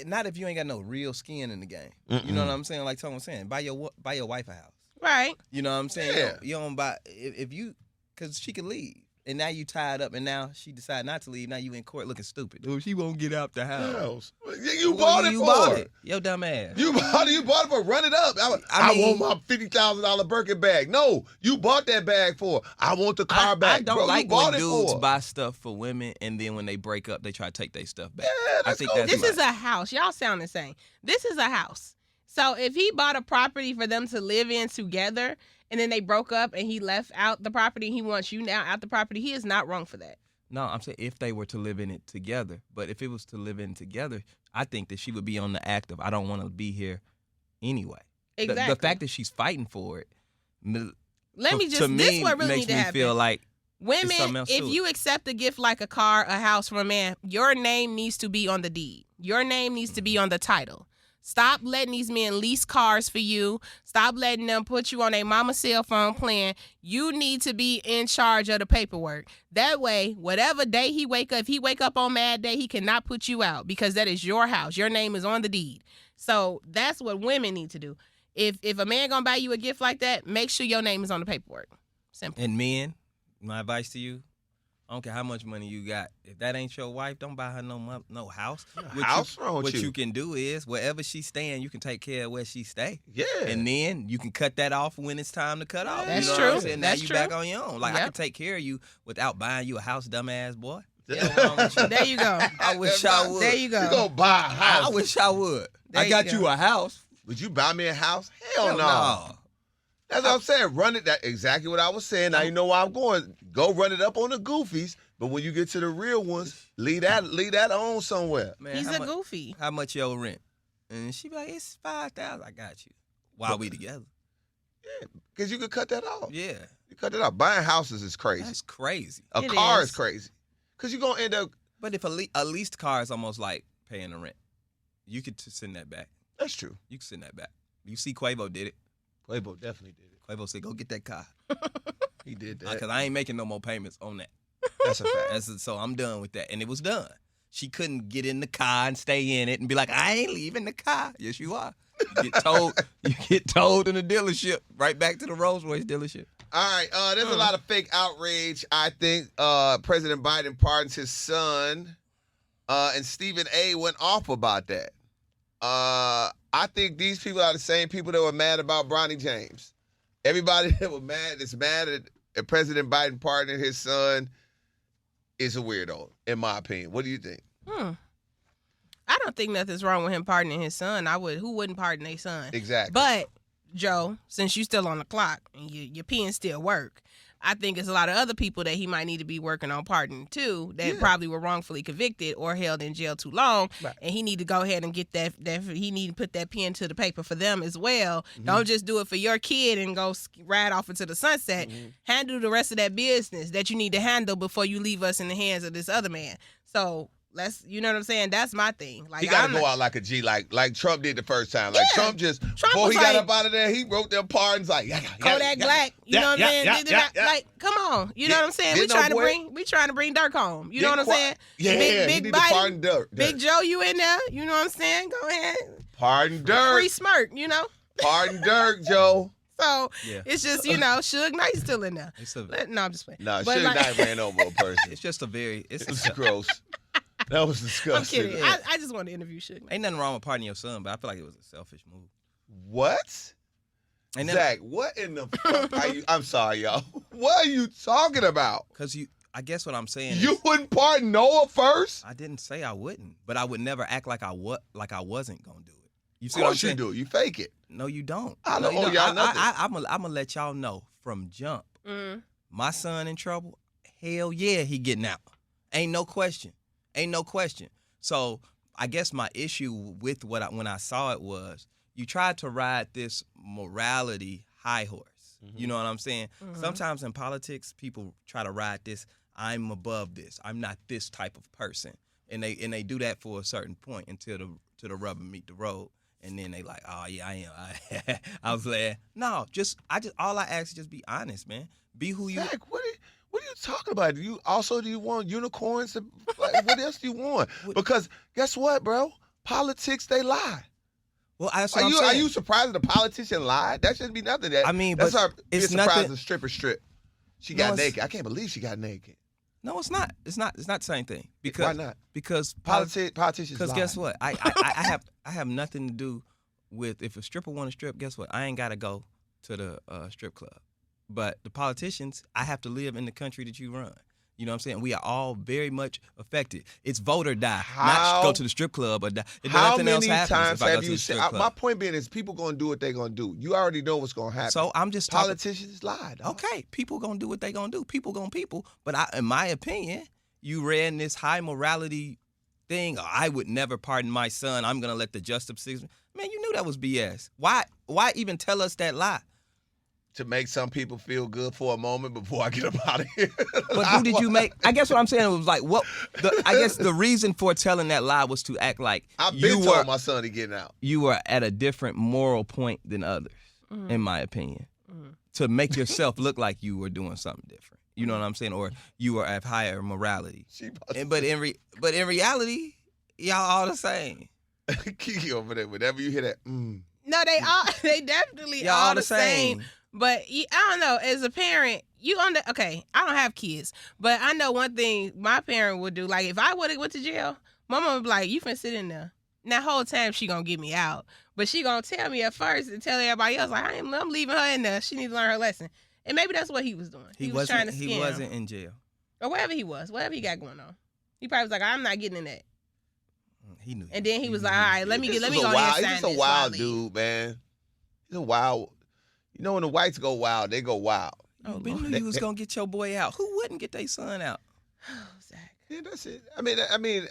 not if you ain't got no real skin in the game. You know what I'm saying? Like Tom was saying, buy your wife a house. Right. You know what I'm saying? Yeah. You don't buy if you, because she could leave. And now you tied up, and now she decided not to leave. Now you in court looking stupid. Oh, she won't get out the house. You bought it you for. bought it. Yo, dumb ass. You bought it for. Run it up. I want my $50,000 Birkin bag. No, you bought that bag for. I want the car back. I don't Bro, like you bought when it dudes for. buy stuff for women, and then when they break up, they try to take their stuff back. Yeah, I let's think go. that's This right. is a house. Y'all sound the same. This is a house. So if he bought a property for them to live in together, and then they broke up, and he left out the property, and he wants you now out the property, he is not wrong for that. No, I'm saying if they were to live in it together. But if it was to live in together, I think that she would be on the act of, I don't want to be here anyway. Exactly. The fact that she's fighting for it, Let me just. to me, This what really makes need to me happen. feel like Women, something else if to it. you accept a gift like a car, a house from a man, your name needs to be on the deed. Your name needs to be on the title. Stop letting these men lease cars for you. Stop letting them put you on a mama's cell phone plan. You need to be in charge of the paperwork. That way, whatever day he wake up, if he wake up on mad day, he cannot put you out because that is your house. Your name is on the deed. So that's what women need to do. If a man gonna buy you a gift like that, make sure your name is on the paperwork. Simple. And men, my advice to you, I don't care how much money you got. If that ain't your wife, don't buy her no house. House wrong with What you? you can do is, wherever she's staying, you can take care of where she stay. Yeah. And then you can cut that off when it's time to cut off. That's you know true. What I'm saying? Now That's you true. back on your own. Like I Yep. can take care of you without buying you a house, dumbass boy. There you go. I wish I would. There you go. You gonna buy a house? I wish I would. There I you got go. you a house. Would you buy me a house? Hell no. no. That's what I'm saying. Run it. That exactly what I was saying. Now you know where I'm going. Go run it up on the goofies. But when you get to the real ones, leave that on somewhere. Man, He's how a much- goofy. How much your rent? And she be like, it's $5,000. I got you. While we together. Because you could cut that off. Yeah. You cut it off. Buying houses is crazy. That's crazy. A It car is. is crazy. Because you're going to end up. But if a leased car is almost like paying the rent, you could send that back. That's true. You can send that back. You see Quavo did it. Quavo definitely did it. Quavo said, go get that car. He did that. Because I ain't making no more payments on that. That's a fact. So I'm done with that. And it was done. She couldn't get in the car and stay in it and be like, I ain't leaving the car. Yes, you are. You get told in the dealership, right back to the Rolls Royce dealership. All right. There's a lot of fake outrage. I think President Biden pardons his son, and Stephen A. went off about that. I think these people are the same people that were mad about Bronny James. Everybody that was mad that's mad at President Biden pardoning his son is a weirdo, in my opinion. What do you think? I don't think nothing's wrong with him pardoning his son. Who wouldn't pardon their son? Exactly. But, Joe, since you still on the clock and your pen still work, I think there's a lot of other people that he might need to be working on pardoning too that probably were wrongfully convicted or held in jail too long. Right. And he need to go ahead and get that he need to put that pen to the paper for them as well. Don't just do it for your kid and go ride off into the sunset. Handle the rest of that business that you need to handle before you leave us in the hands of this other man. So you know what I'm saying? That's my thing. Like He got to go out like a G, like Trump did the first time. Like Yeah. Trump before was he got like- up out of there, he wrote them pardons like Kodak Black, you know what I'm saying? Like, come on, you know what I'm saying? We Didn't trying to bring Dirk home. You know what I'm saying? Yeah, he Big need to pardon Biden, Dirk. Big Joe, you in there? You know what I'm saying? Go ahead, Pardon Dirk. free smirk. You know. Pardon Dirk, Joe. So Yeah. it's just Suge Knight's still in there. No, I'm just playing. No, But Suge like- Knight ran over a person. It's just It's gross. That was disgusting. I'm kidding. I just want to interview Suge Knight. Ain't nothing wrong with pardoning your son, but I feel like it was a selfish move. What? Ain't Zach, what in the fuck are you? I'm sorry, y'all. What are you talking about? Because I guess what I'm saying You is, wouldn't pardon Noah first? I didn't say I wouldn't, but I would never act like I wasn't going to do it. You see Of what I'm course you saying? do. You fake it. No, you don't. I No, don't you owe y'all nothing. I'm going to let y'all know from jump. My son in trouble, hell yeah, he getting out. Ain't no question. So I guess my issue with when I saw it was you tried to ride this morality high horse. You know what I'm saying? Sometimes in politics, people try to ride this, I'm above this. I'm not this type of person. and they do that for a certain point until the rubber meet the road, and then they like, oh yeah, I am. I was like, no, all I ask is just be honest, man. Be who you. Zach, what are you talking about? Do you want unicorns? What else do you want? Because guess what, bro? Politics, they lie. Well, that's what I'm saying. Are you surprised that a politician lied? That shouldn't be nothing. I mean, that's but it's surprised nothing. A stripper strip. She got naked. I can't believe she got naked. No, it's not. It's not the same thing. Because why not? Because politicians. Because lie. guess what? I have nothing to do with if a stripper want to strip. Guess what? I ain't got to go to the strip club. But the politicians, I have to live in the country that you run. You know what I'm saying? We are all very much affected. It's vote or die. Not go to the strip club or die. How many times have you said? My point being is people going to do what they're going to do. You already know what's going to happen. So I'm just politicians lie. Dog. Okay, people going to do what they going to do. People going to people. But in my opinion, you ran this high morality thing. Oh, I would never pardon my son. I'm going to let the justice system. Man, you knew that was BS. Why even tell us that lie? To make some people feel good for a moment before I get them out of here. But who did you make? I guess what I'm saying was like, I guess the reason for telling that lie was to act like I've been told my son to get out. You were at a different moral point than others, in my opinion, to make yourself look like you were doing something different. You know what I'm saying? Or you were of higher morality. But in reality, y'all all the same. KeKe over there, whenever you hear that, No, they definitely y'all all the same. But I don't know. As a parent, I don't have kids, but I know one thing my parent would do. Like if I would have went to jail, my mom would be like, "You finna sit in there." Now, whole time she gonna get me out, but she gonna tell me at first and tell everybody else like, I'm leaving her in there. She needs to learn her lesson. And maybe that's what he was doing. He was trying to scam. He wasn't in jail. Or whatever he got going on. He probably was like, I'm not getting in that. He knew. And then he was like, all right, let me go ahead and sign this. He's just a wild dude, man. He's a wild. You know when the whites go wild, they go wild. Oh, you knew you was gonna get your boy out. Who wouldn't get their son out? Oh, Zach. Yeah, that's it. I mean,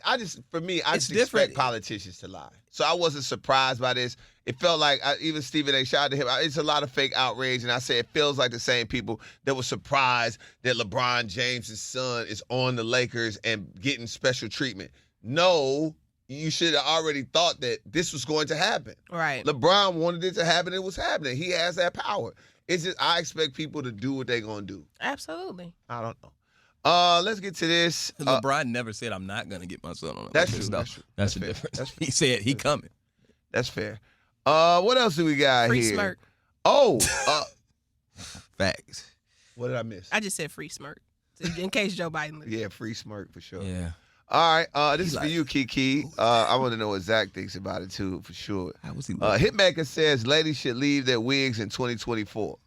I just It's expect different. politicians to lie. So I wasn't surprised by this. It felt like even Stephen A. Shout out to him. It's a lot of fake outrage, and I say it feels like the same people that were surprised that LeBron James' son is on the Lakers and getting special treatment. No, you should have already thought that this was going to happen. Right. LeBron wanted it to happen. It was happening. He has that power. It's just I expect people to do what they're going to do. Absolutely. I don't know. Let's get to this. LeBron never said, I'm not going to get my son on the That's Lakers. true. That's true. That's the difference. He said he coming. That's fair. What else do we got free here? Smirk. Oh, Facts. what did I miss? I just said free smirk. In case Joe Biden lives. Yeah, free smirk for sure. Yeah. All right, this is for you, KeKe. I want to know what Zach thinks about it too, for sure. How was he? Hitmaker says ladies should leave their wigs in 2024.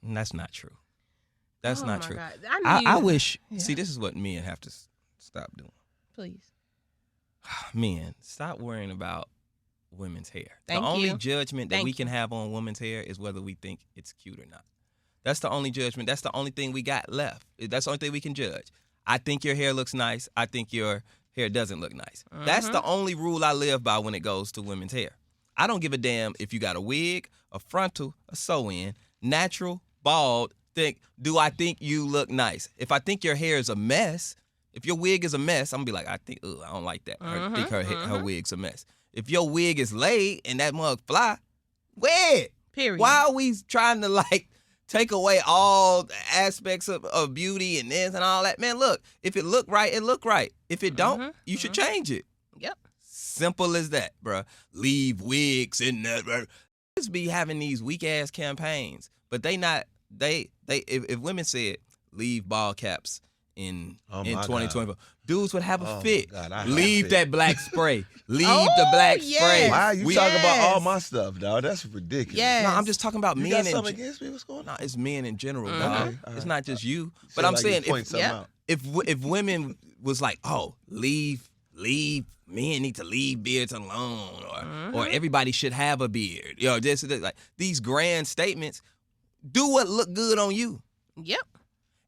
That's not true. That's not true. God. I wish. Yeah. See, this is what men have to stop doing. Please. Men, stop worrying about women's hair. Thank the only you. judgment that Thank we can have on women's hair is whether we think it's cute or not. That's the only judgment. That's the only thing we got left. That's the only thing we can judge. I think your hair looks nice. I think your hair doesn't look nice. That's the only rule I live by when it goes to women's hair. I don't give a damn if you got a wig, a frontal, a sew-in, natural, bald. Do I think you look nice? If I think your hair is a mess, if your wig is a mess, I'm gonna be like, I don't like that. I think her wig's a mess. If your wig is laid and that mug fly, wear it. Period. Why are we trying to take away all aspects of beauty and this and all that? Man, look, if it look right, it look right. If it don't, you should change it. Yep. Simple as that, bruh. Leave wigs in there. Just be having these weak ass campaigns, but they not. If women said leave ball caps in 2024, dudes would have a fit. God, leave that black spray. Leave the black spray. Why are you talking about all my stuff, dog? That's ridiculous. Yes. No, I'm just talking about You men. got something against me? What's going on? No, it's men in general, dog. Okay, It's not just you. But Feel I'm like saying you point something out. if women was like, oh, leave, men need to leave beards alone, or everybody should have a beard. This like these grand statements. Do what look good on you. Yep.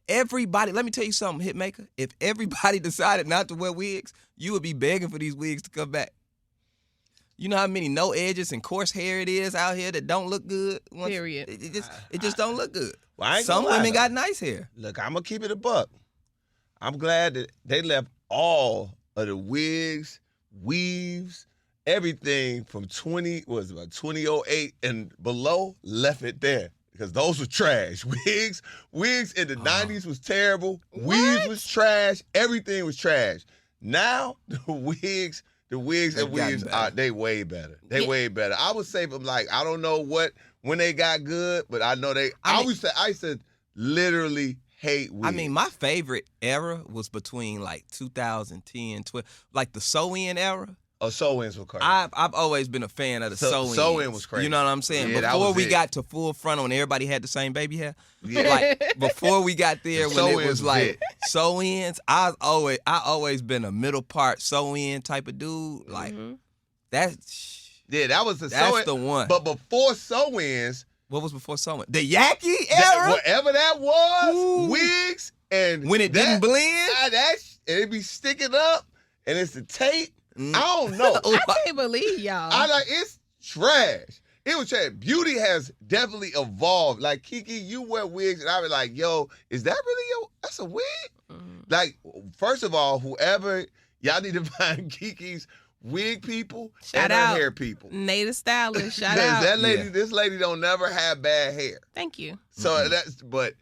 Everybody, let me tell you something, Hitmaker. If everybody decided not to wear wigs, you would be begging for these wigs to come back. You know how many no edges and coarse hair it is out here that don't look good? Period. It just don't look good. Well, I ain't Some gonna lie, women though. got nice hair. Look, I'm gonna keep it a buck. I'm glad that they left all of the wigs, weaves, everything from 2008 and below, left it there. Because those were trash. Wigs in the 90s was terrible. Weaves was trash. Everything was trash. Now, the wigs and weaves, they way better. They way better. I would say from I don't know when they got good, but I know I used to literally hate wigs. I mean, my favorite era was between 2010, 12, the sew-in era. Oh, sew-ins were crazy. I've always been a fan of the sew-ins. Sew-in was crazy. You know what I'm saying? Yeah, before we got to full frontal when everybody had the same baby hair. Yeah. Before we got there when it was sew-ins, I always been a middle part sew-in type of dude. That's that was the that's sew-in. the one. But before sew-ins, what was before sew-in? The Yaki era? Whatever that was, Ooh. wigs and When it didn't blend? It'd be sticking up and it's the tape. I don't know. I can't believe y'all. It's trash. It was trash. Beauty has definitely evolved. KeKe, you wear wigs, and I be like, yo, is that really that's a wig? First of all, whoever, y'all need to find KeKe's wig people Shout and out. her hair people. Native stylist, shout out. That lady, this lady don't never have bad hair. Thank you. So but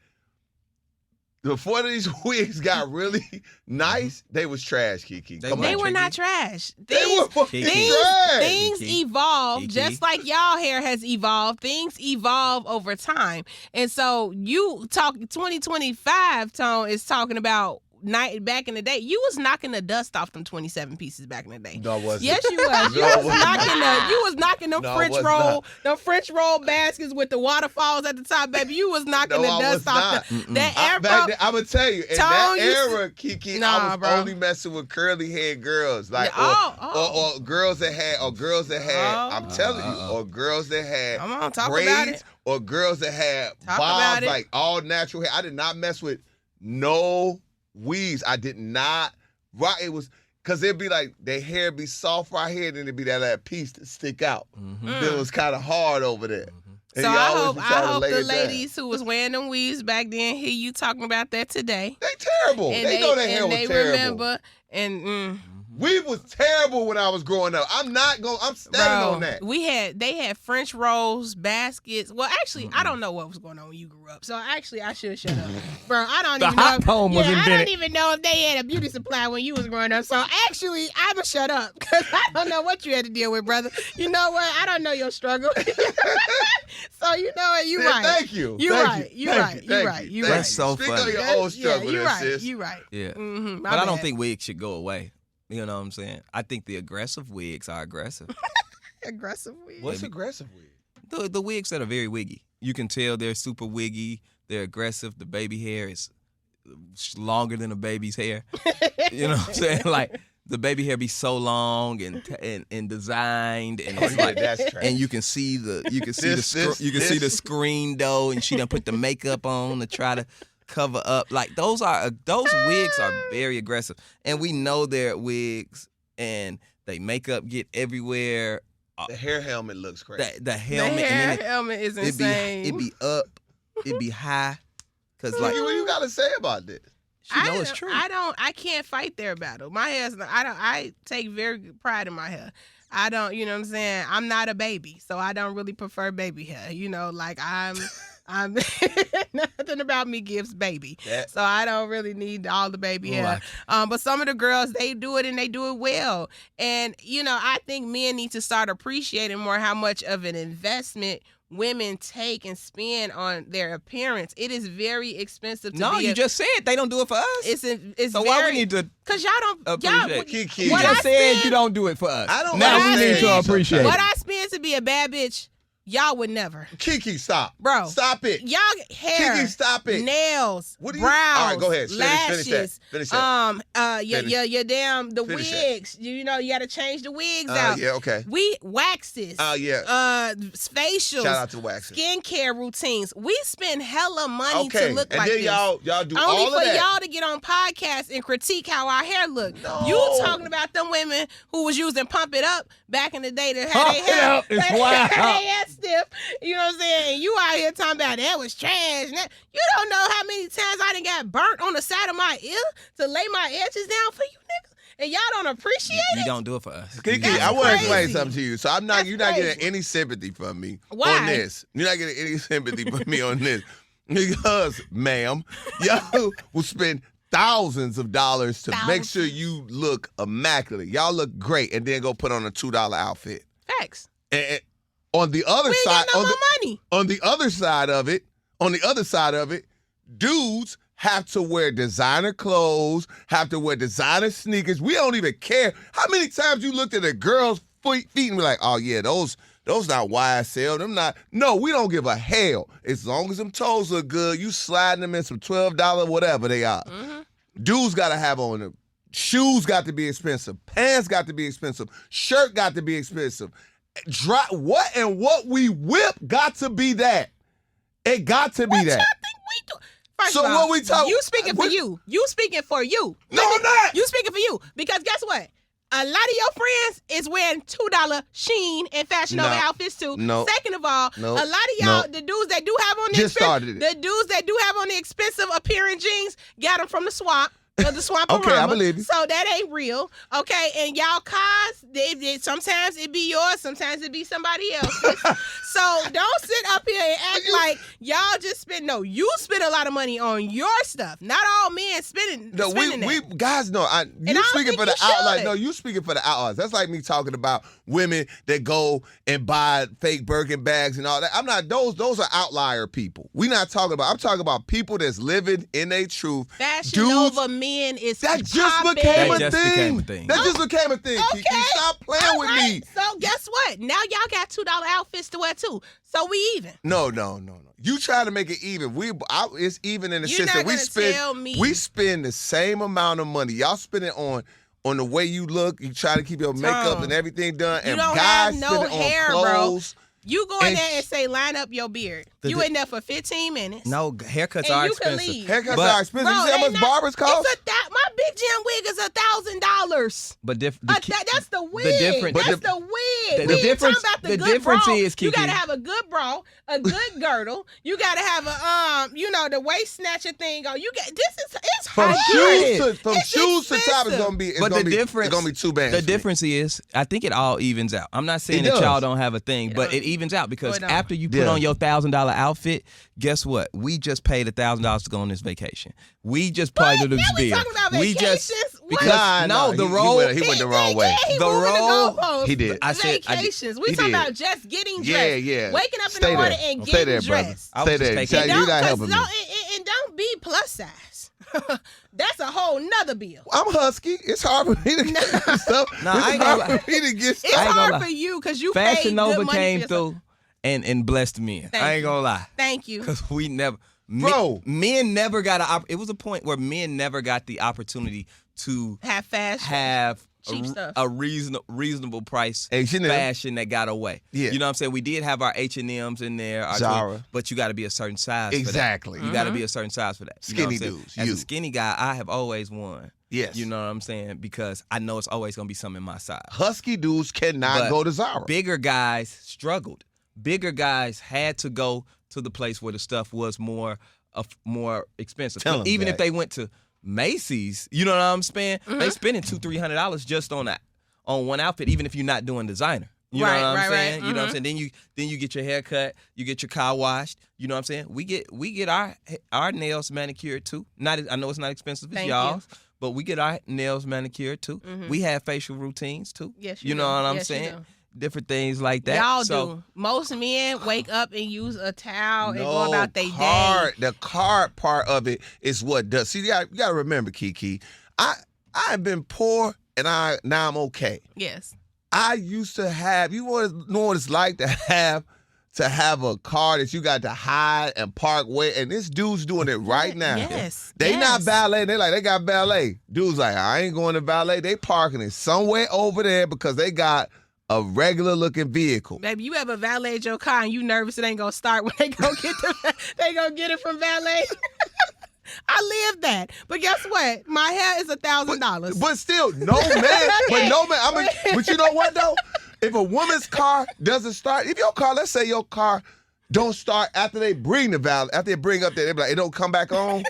before these wigs got really nice, they was trash, KeKe. They were not trash. They were fucking trash. Things evolve, KeKe. just like y'all hair has evolved. Things evolve over time. And so you talk 2025 Tone is talking about back in the day. You was knocking the dust off them 27 pieces back in the day. No, I wasn't. Yes, you was. You was knocking them French roll baskets with the waterfalls at the top, baby. You was knocking the dust off that era. I'm gonna tell you, in that era, KeKe, I was only messing with curly haired girls, or girls that had, I'm telling you, or girls that had Come on, talk about braids, it. or girls that had Talk bobs, about it. all natural hair. I did not mess with no weaves. I did not. Right, it was because it'd be their hair be soft right here, and then it'd be that piece that stick out. It was kind of hard over there. And So you I always hope be trying to lay the it down. ladies who was wearing them weaves back then hear you talking about that today. They terrible. And they know their hair was terrible. Remember and Weave was terrible when I was growing up. I'm standing on that. They had French rolls, baskets. Well, actually, I don't know what was going on when you grew up. So actually, I should shut up, bro. I don't even know. hot comb was invented. I don't even know if they had a beauty supply when you was growing up. So actually, I'ma shut up because I don't know what you had to deal with, brother. You know what? I don't know your struggle. So you know what? You right. Thank you. You Thank right. you. You Thank right. you. You Thank right. That's so Speak funny. on your old struggle, you there, right. sis. You right. Yeah. Mm-hmm. But I don't think wigs should go away. You know what I'm saying? I think the aggressive wigs are aggressive. aggressive wig. What's aggressive wig? The wigs that are very wiggy. You can tell they're super wiggy. They're aggressive. The baby hair is longer than a baby's hair. You know what I'm saying? The baby hair be so long and designed, and it's that's trash. and you can see the screen though, and she done put the makeup on to try to cover up. Those wigs are very aggressive, and we know they're wigs, and they makeup get everywhere. The hair helmet looks crazy. The helmet, The hair and then helmet is insane. it be up, it be high, cause what you gotta say about this? she know it's true. I can't fight their battle. My hair's I take very pride in my hair. I don't, you know what I'm saying? I'm not a baby, so I don't really prefer baby hair. You know, I'm nothing about me gives baby. So I don't really need all the baby hair. But some of the girls, they do it and they do it well. And, I think men need to start appreciating more how much of an investment women take and spend on their appearance. It is very expensive to you just said they don't do it for us. It's so very, why we need to because y'all don't appreciate KeKe. You just said you don't do it for us. I don't now we understand need to appreciate it. what I spend to be a bad bitch, y'all would never. KeKe, stop. Bro. Stop it. Y'all hair. KeKe, stop it. Nails. What do you? Brows. All right, go ahead. Lashes. Finish that. Your damn the Finish wigs. You gotta change the wigs out. Yeah, okay. We waxes. Facials. Shout out to waxing. Skincare routines. We spend hella money to look and like then this. y'all do Only all for of that. y'all to get on podcasts and critique how our hair look. No. You talking about them women who was using Pump It Up back in the day that had Pump their It hair, Up is wild. they had stiff. You know what I'm saying? And you out here talking about that was trash. You don't know how many times I done got burnt on the side of my ear to lay my edges down for you niggas. and y'all don't appreciate You it. don't do it for us. KeKe, I want to explain crazy. something to you. So you're not getting any sympathy from me Why? on this. You're not getting any sympathy from me on this. Because, ma'am, y'all will spend thousands of dollars to make sure you look immaculate. Y'all look great, and then go put on a $2 outfit. Facts. And on the other We ain't side, got no more money. on the other side of it, dudes have to wear designer clothes, have to wear designer sneakers. We don't even care. How many times you looked at a girl's feet and be like, oh yeah, those not YSL, them not. No, we don't give a hell. As long as them toes look good, you sliding them in some $12 whatever they are. Mm-hmm. Dudes got to have on them. Shoes got to be expensive. Pants got to be expensive. Shirt got to be expensive. What we whip got to be that. It got to be What that. y'all think we do? First So of all, what we talk- You speaking for you. You speaking for you. No, I'm not. You speaking for you. Because guess what? A lot of your friends is wearing $2 Sheen and Fashion Nova No. outfits too. No. Second of all, No. a lot of y'all, No. the dudes that do have on the Just started it. the dudes that do have on the expensive appearing jeans, got them from the swamp. The swamp Okay, I believe you. So that ain't real. Okay, and y'all cars, sometimes it be yours, sometimes it be somebody else's. So don't sit up here and act like y'all just spend. No, you spend a lot of money on your stuff. Not all men spending No, that. we guys know. I You don't speaking think for the you outliers. should. No, you speaking for the outliers. That's like me talking about women that go and buy fake Birkin bags and all that. I'm not those. Those are outlier people. We not talking about. I'm talking about people that's living in their truth. Fashion Dudes, Nova men is That just popping. became a That just thing. became a thing. That just became a thing. Okay. KeKe, stop playing All with right. me. So guess what? Now y'all got $2 outfits to wear too. So we even. No. You try to make it even. It's even in the You're sense not that gonna tell me. we spend the same amount of money. Y'all spend it on the way you look. You try to keep your makeup Tom, and everything done. you And don't guys have no spend it hair, on bro. clothes. You go in And there and say, line up your beard. You in there for 15 minutes. No, haircuts And are you can expensive. leave. Haircuts But- are expensive. Bro, You see how they much not- barbers cost? My Big Jim wig is $1,000. But That's the wig. difference- That's the wig. the We ain't difference- talking about the the good difference bra. is, you KeKe. gotta have a good bra, a good girdle. You gotta have a the waist snatcher thing. Oh, it's From hard. shoes to top is expensive. gonna be. But the difference, it's gonna be two bands. The difference is, I think it all evens out. I'm not saying It that does. y'all don't have a thing, but it evens out because No, it don't. after you put Yeah. on your $1,000 outfit, guess what? We just paid $1,000 to go on this vacation. We just paid What? this Now we bill. talking about We just vacations? What? because the roll. He went the wrong way. He The moving roll- the goalposts. He did. I said- I did. Vacations. We He talking did. about just getting Yeah, dressed. yeah. Waking up in Stay the morning there. and Stay getting there, brother. dressed. I was Stay just there. taking- Tell you, you're not helping me. And don't be plus size. That's a whole nother bill. I'm husky. It's hard for me to get stuff. No, I ain't it's gonna hard for me to get It's stuff. I ain't gonna hard lie. for you because you paid Fashion good Nova money came for yourself. through and blessed men. Thank I ain't you. gonna lie. Thank you. Because we never, Bro. men never got it was a point where men never got the opportunity to Have fashion. have Cheap stuff. a reasonable price H&M. fashion that got away. Yeah. You know what I'm saying? We did have our H&Ms in there, our Zara. but you got to be a certain size Exactly. for that. You got to be a certain size for that. You know what Skinny I'm saying? dudes, As you. a skinny guy, I have always won. Yes. You know what I'm saying? Because I know it's always going to be something in my size. Husky dudes cannot But go to Zara. Bigger guys struggled. Bigger guys had to go to the place where the stuff was more expensive. Tell 'em Even that. if they went to Macy's, you know what I'm saying? Mm-hmm. They spending $200-$300 just on one outfit, even if you're not doing designer. You Right, know what I'm right, saying? right. You know what I'm saying? Then you get your hair cut, you get your car washed. You know what I'm saying? We get our nails manicured too. I know it's not expensive as Thank y'all, you. but we get our nails manicured too. We have facial routines too. Yes, you you know do. what I'm Yes, you saying? do. Different things like that. Y'all So, do. Most men wake up and use a towel and go about their day. The card part of it is what does. See, you got to remember, KeKe. I've been poor and now I'm okay. Yes. I used to have. You want to know what it's like to have a car that you got to hide and park way, and this dude's doing it right now. Yes. They not yes. ballet. They got ballet. Dude's like, I ain't going to ballet. They parking it somewhere over there because they got a regular looking vehicle. Baby, you ever valeted your car and you nervous it ain't gonna start when they go get it from valet? I lived that. But guess what? My hair is $1,000. But still, no man. But you know what though? If a woman's car doesn't start, if your car, let's say your car don't start after they bring the valet, after they bring up there, they be like, it don't come back on.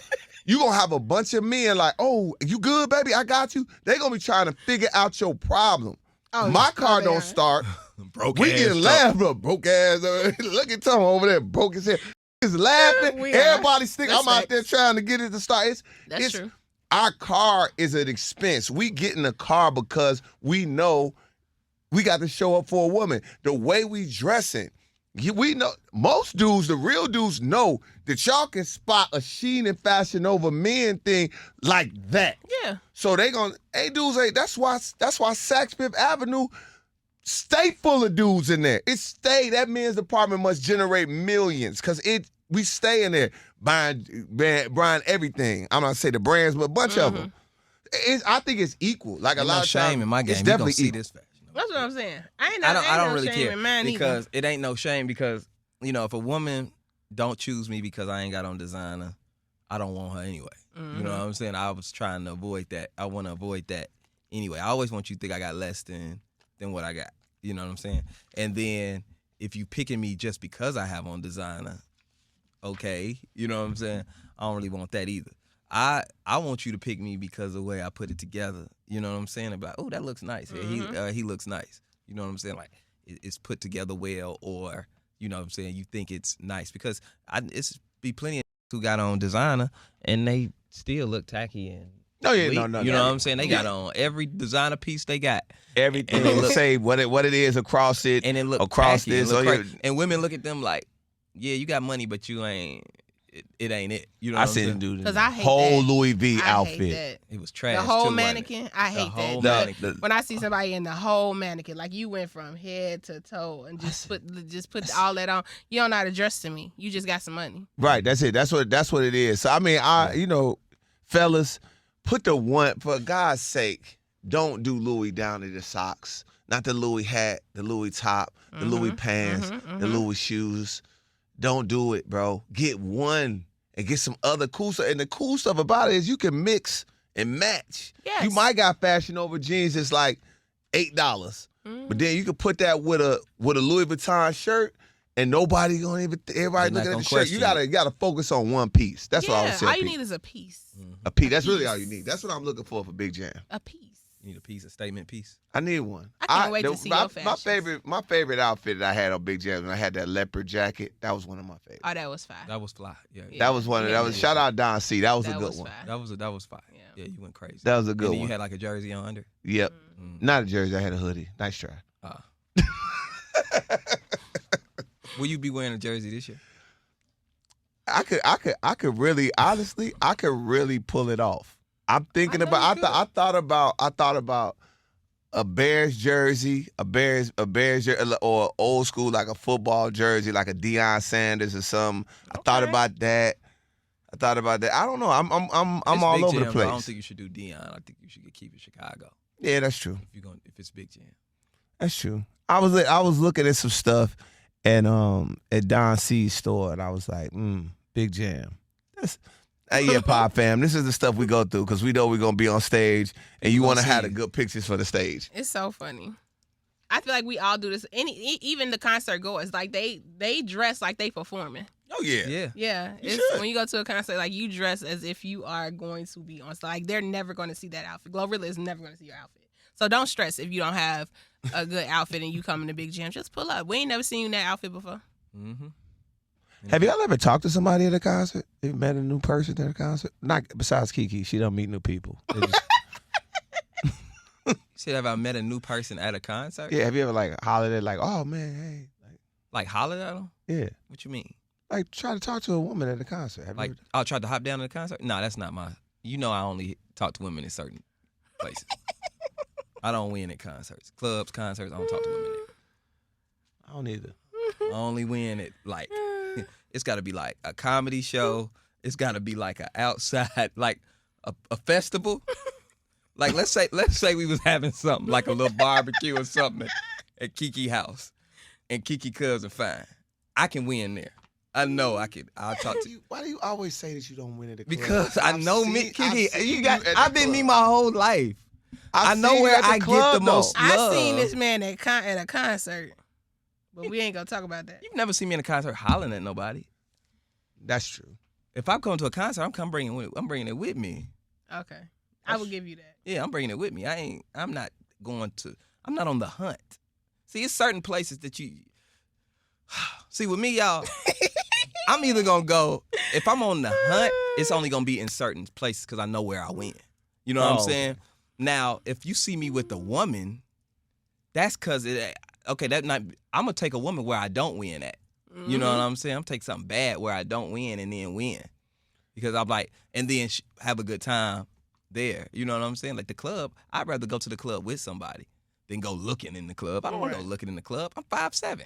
you going to have a bunch of men like, oh, you good, baby? I got you. They going to be trying to figure out your problem. Oh, My car don't start. Broke We ass getting truck. laughed at. Broke ass. Look at Tom over there. Broke his head. He's laughing. We are. Everybody's thinking I'm out there Respect. trying to get it to start. That's true. Our car is an expense. We get in a car because we know we got to show up for a woman. The way we dressing, we know most dudes, the real dudes, know that y'all can spot a Sheen and Fashion Over Men thing like that. Yeah. So they gonna, hey dudes, hey, that's why Saks Fifth Avenue stay full of dudes in there. It stay, that men's department must generate millions because we stay in there buying everything. I'm not saying the brands, but a bunch of them. I think it's equal. Like Ain't a lot no of shame times, in my game. it's You definitely gonna see equal. this fashion. That's what I'm saying. I don't no really shame care in mine because either. it ain't no shame because if a woman don't choose me because I ain't got on designer, I don't want her anyway. You know what I'm saying? I was trying to avoid that. I want to avoid that anyway. I always want you to think I got less than what I got. You know what I'm saying? And then if you picking me just because I have on designer, okay, you know what I'm saying? I don't really want that either. I want you to pick me because of the way I put it together. You know what I'm saying? About, oh, that looks nice. He looks nice. You know what I'm saying? Like it's put together well, or you know what I'm saying? You think it's nice because it's be plenty of who got on designer and they still look tacky and. No, yeah, sweet. no. You know what I'm saying? They got on every designer piece they got. Everything And it look- say what it is across it, and it look across tacky and this. look Oh, yeah. crazy. And women look at them like, yeah, you got money, but you ain't. It ain't it. You know I what I'm seen saying? him do Because the I hate whole that. Louis V I outfit. hate that. It was trash. The whole too, wasn't it? mannequin, I hate whole that. mannequin. When I see somebody in the whole mannequin, like you went from head to toe and just put all that on, you don't know how to dress to me. You just got some money. Right, that's it. That's what it is. So I mean, fellas, put the one, for God's sake, don't do Louis down to the socks. Not the Louis hat, the Louis top, the Louis pants, the Louis shoes. Don't do it, bro. Get one and get some other cool stuff. And the cool stuff about it is you can mix and match. Yes. You might got Fashion Over jeans that's like $8. But then you can put that with a Louis Vuitton shirt and nobody gonna even everybody They're not looking at gonna the shirt. You gotta focus on one piece. That's what I would say. All you need is a piece. A piece. That's really all you need. That's what I'm looking for Big Jam. A piece. You need a piece, a statement piece. I need one. I can't wait to see your fashions. My favorite outfit that I had on Big Jam when I had that leopard jacket. That was one of my favorites. Oh, that was fire. That was fly. Yeah. That was one of that was shout out Don C. That was a good one. fire. That was fire. Yeah, you went crazy. That was a good and then one. You had like a jersey on under. Yep. Not a jersey. I had a hoodie. Nice try. Will you be wearing a jersey this year? I could really, honestly, I could really pull it off. I'm thinking I know about. you I thought about a Bears jersey, a Bears jersey, or old school like a football jersey, like a Deion Sanders or something. I thought about that. I don't know. I'm It's all Big over Jam, the place. I don't think you should do Deion. I think you should keep it Chicago. Yeah, that's true. If it's Big Jam. That's true. I was looking at some stuff at Don C's store, and I was like, Big Jam. Yeah, Pop fam. This is the stuff we go through because we know we're gonna be on stage, and you want to have the good pictures for the stage. It's so funny. I feel like we all do this. Even the concert goers, like they dress like they performing. Oh yeah. Yeah. Yeah, should. when you go to a concert, like you dress as if you are going to be on. So like they're never going to see that outfit. Glorilla is never going to see your outfit. So don't stress if you don't have a good outfit and you come in the Big Jam. Just pull up. We ain't never seen you in that outfit before. Mm-hmm. Have y'all ever talked to somebody at a concert? Have you met a new person at a concert? Not besides KeKe. She don't meet new people. You said, have I met a new person at a concert? Yeah. Have you ever like hollered at like, oh man, hey, Like hollered at them? yeah, What you mean? like try to talk to a woman at a concert. Have you Like ever- I tried to hop down at a concert? No, that's not my. You know, I only talk to women in certain places. I don't win at concerts, clubs, concerts. I don't talk to women there. I don't either. I only win at like. It's got to be like a comedy show. It's got to be like a outside, like a festival. Like let's say we was having something like a little barbecue or something at KeKe house, and KeKe cousin fine. I can win there. I know I could. I'll talk to you. Why do you always say that you don't win at the club? Because I know me, KeKe. I've been me me my whole life. I know seen you where at the I get club, the though. most I love. seen this man at a concert, but we ain't gonna talk about that. You've never seen me in a concert hollering at nobody. That's true. If I'm going to a concert, I'm bringing it with me. Okay, I will give you that. Yeah, I'm bringing it with me. I'm not on the hunt. See, it's certain places that you. See, with me, y'all, I'm either gonna go. If I'm on the hunt, it's only gonna be in certain places because I know where I win. You know what I'm saying? Now, if you see me with a woman, that's because I'm gonna take a woman where I don't win at. You know what I'm saying? I'm gonna take something bad where I don't win and then win. Because I'm like, and then have a good time there. You know what I'm saying? Like the club, I'd rather go to the club with somebody than go looking in the club. I don't want to go looking in the club. I'm 5'7".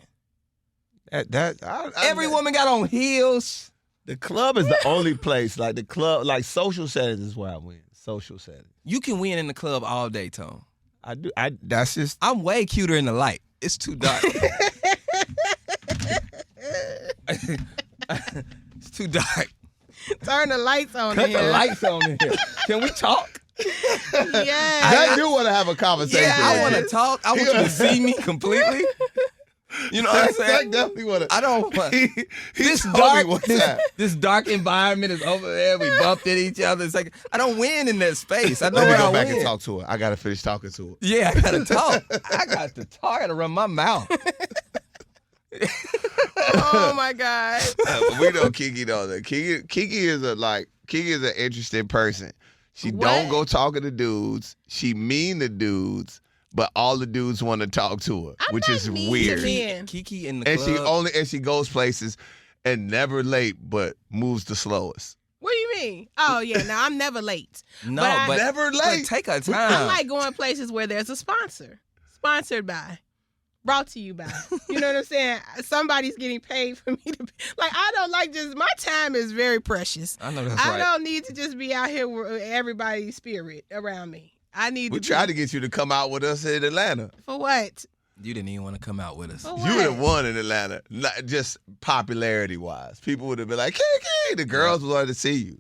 Every woman got on heels. The club is the only place. Like the club, like social settings is where I win. Social settings. You can win in the club all day, Tone. I do. That's just. I'm way cuter in the light. It's too dark. It's too dark. Turn the lights on. Cut the lights on in here. Can we talk? Yeah. I do want to have a conversation. Yeah, I want to talk. I want you to see me completely. You know what I'm saying? I definitely want to. I don't want this dark environment is over there. We bumped at each other. It's like I don't win in that space. I know Let me where go I back win. and talk to her. I gotta finish talking to her. Yeah, I gotta talk. I got to run my mouth. Oh my God. But we know KeKe though. KeKe is an interesting person. She don't go talking to dudes. She mean to dudes, but all the dudes want to talk to her, which is weird. KeKe in the club. She goes places and never late, but moves the slowest. What do you mean? Oh yeah, no, I'm never late. No, but never late. But take her I time. like going places where there's a sponsor. Sponsored by. Brought to you by. You know what I'm saying? Somebody's getting paid for me to be. Like, I don't like my time is very precious. I know that's right. I don't need to just be out here with everybody's spirit around me. We tried to get you to come out with us in Atlanta. For what? You didn't even want to come out with us. For You what? would have won in Atlanta, not just popularity-wise. People would have been like, KeKe, the girls wanted to see you.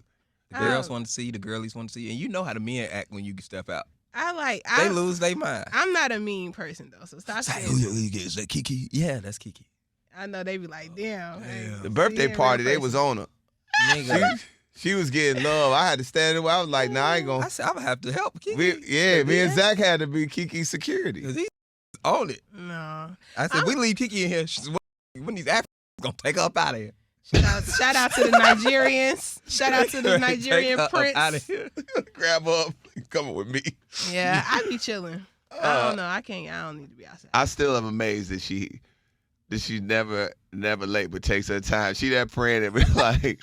The girls want to see you, the girlies want to see you. And you know how the men act when you step out. They lose their mind. I'm not a mean person though, so stop saying. Is that KeKe? Yeah, that's KeKe. I know they be like, damn. Hey, The birthday party, they was on her. Nigga. She was getting love. I had to stand there. I was like, nah, I ain't gonna. I said, I'm going to have to help KeKe. Me and Zach had to be KeKe's security. Because he on it. No. I said, we leave KeKe in here. When these Africans going to take her up out of here. Shout out to the Nigerians. Shout out to the Nigerian prince. Out of here. Grab her up. Come with me. Yeah, I be chilling. I don't know. I don't need to be outside. I still am amazed that she never late, but takes her time. She that praying and be like,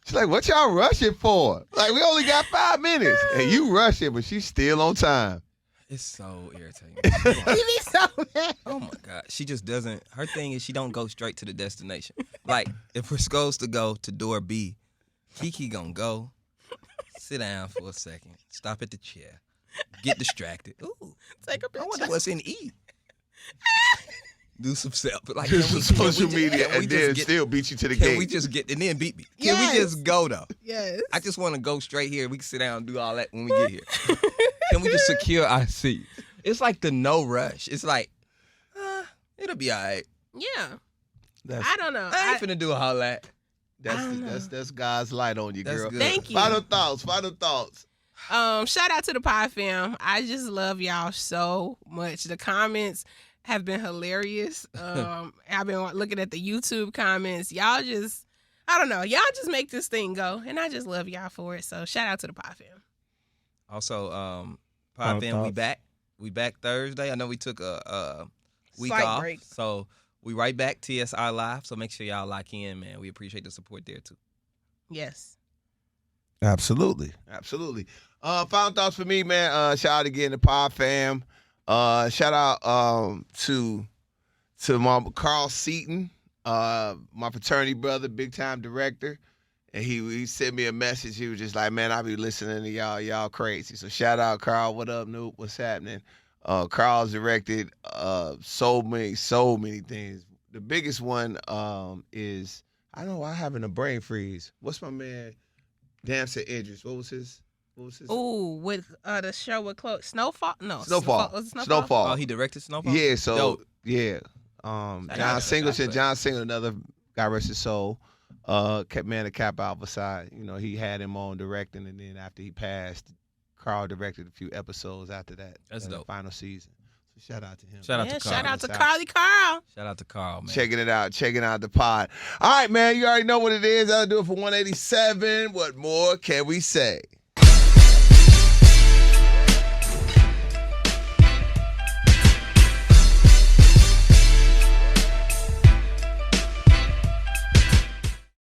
she's like, what y'all rushing for? Like, we only got 5 minutes. And you rushing, but she's still on time. It's so irritating. You be so mad. Oh my God. She just doesn't. Her thing is she don't go straight to the destination. Like, if we're supposed to go to door B, KeKe gonna go, sit down for a second, stop at the chair, get distracted. Ooh, Take a I picture. wonder what's in E. Do some self. Like, Do some social media can we and then get- still beat you to the Can gate. we just get, and then beat me? Can Yes. we just go though? Yes. I just want to go straight here. We can sit down and do all that when we get here. Can we just secure our seat? It's like the no rush. It's like, it'll be all right. Yeah. I don't know. I ain't finna do all that. That's God's light on you, That's girl. good. Thank you. Final thoughts. Shout out to the Pie Fam. I just love y'all so much. The comments have been hilarious. I've been looking at the YouTube comments. Y'all just, I don't know. Y'all just make this thing go, and I just love y'all for it. So shout out to the Pie Fam. Also, Pie Fam, we back. We back Thursday. I know we took a week Slight off. break. So we right back, TSI Live. So make sure y'all lock in, man. We appreciate the support there, too. Yes. Absolutely. Final thoughts for me, man. Shout out again to Pie Fam. Shout out to my Carl Seaton, my fraternity brother, big time director. And he sent me a message. He was just like, man, I be listening to y'all. Y'all crazy. So shout out, Carl. What up, Noop? What's happening? Carl's directed so many things. The biggest one is, I know I'm having a brain freeze. What's my man, Damson Idris? What was his? Ooh, with the show with Chloe. Snowfall? No. Snowfall. Was it Snowfall? Snowfall. Oh, he directed Snowfall? Yeah, so, Dope. yeah. Shout John out. Singleton, another guy, rest his soul. Man of Cap Alpha side. You know, he had him on directing, and then after he passed, Carl directed a few episodes after that. That's dope. The final season. So shout out to him. Shout out to Carl. Shout out to Carly Carl. Shout out to Carl, man. Checking out the pod. All right, man, you already know what it is. I'll do it for 187. What more can we say?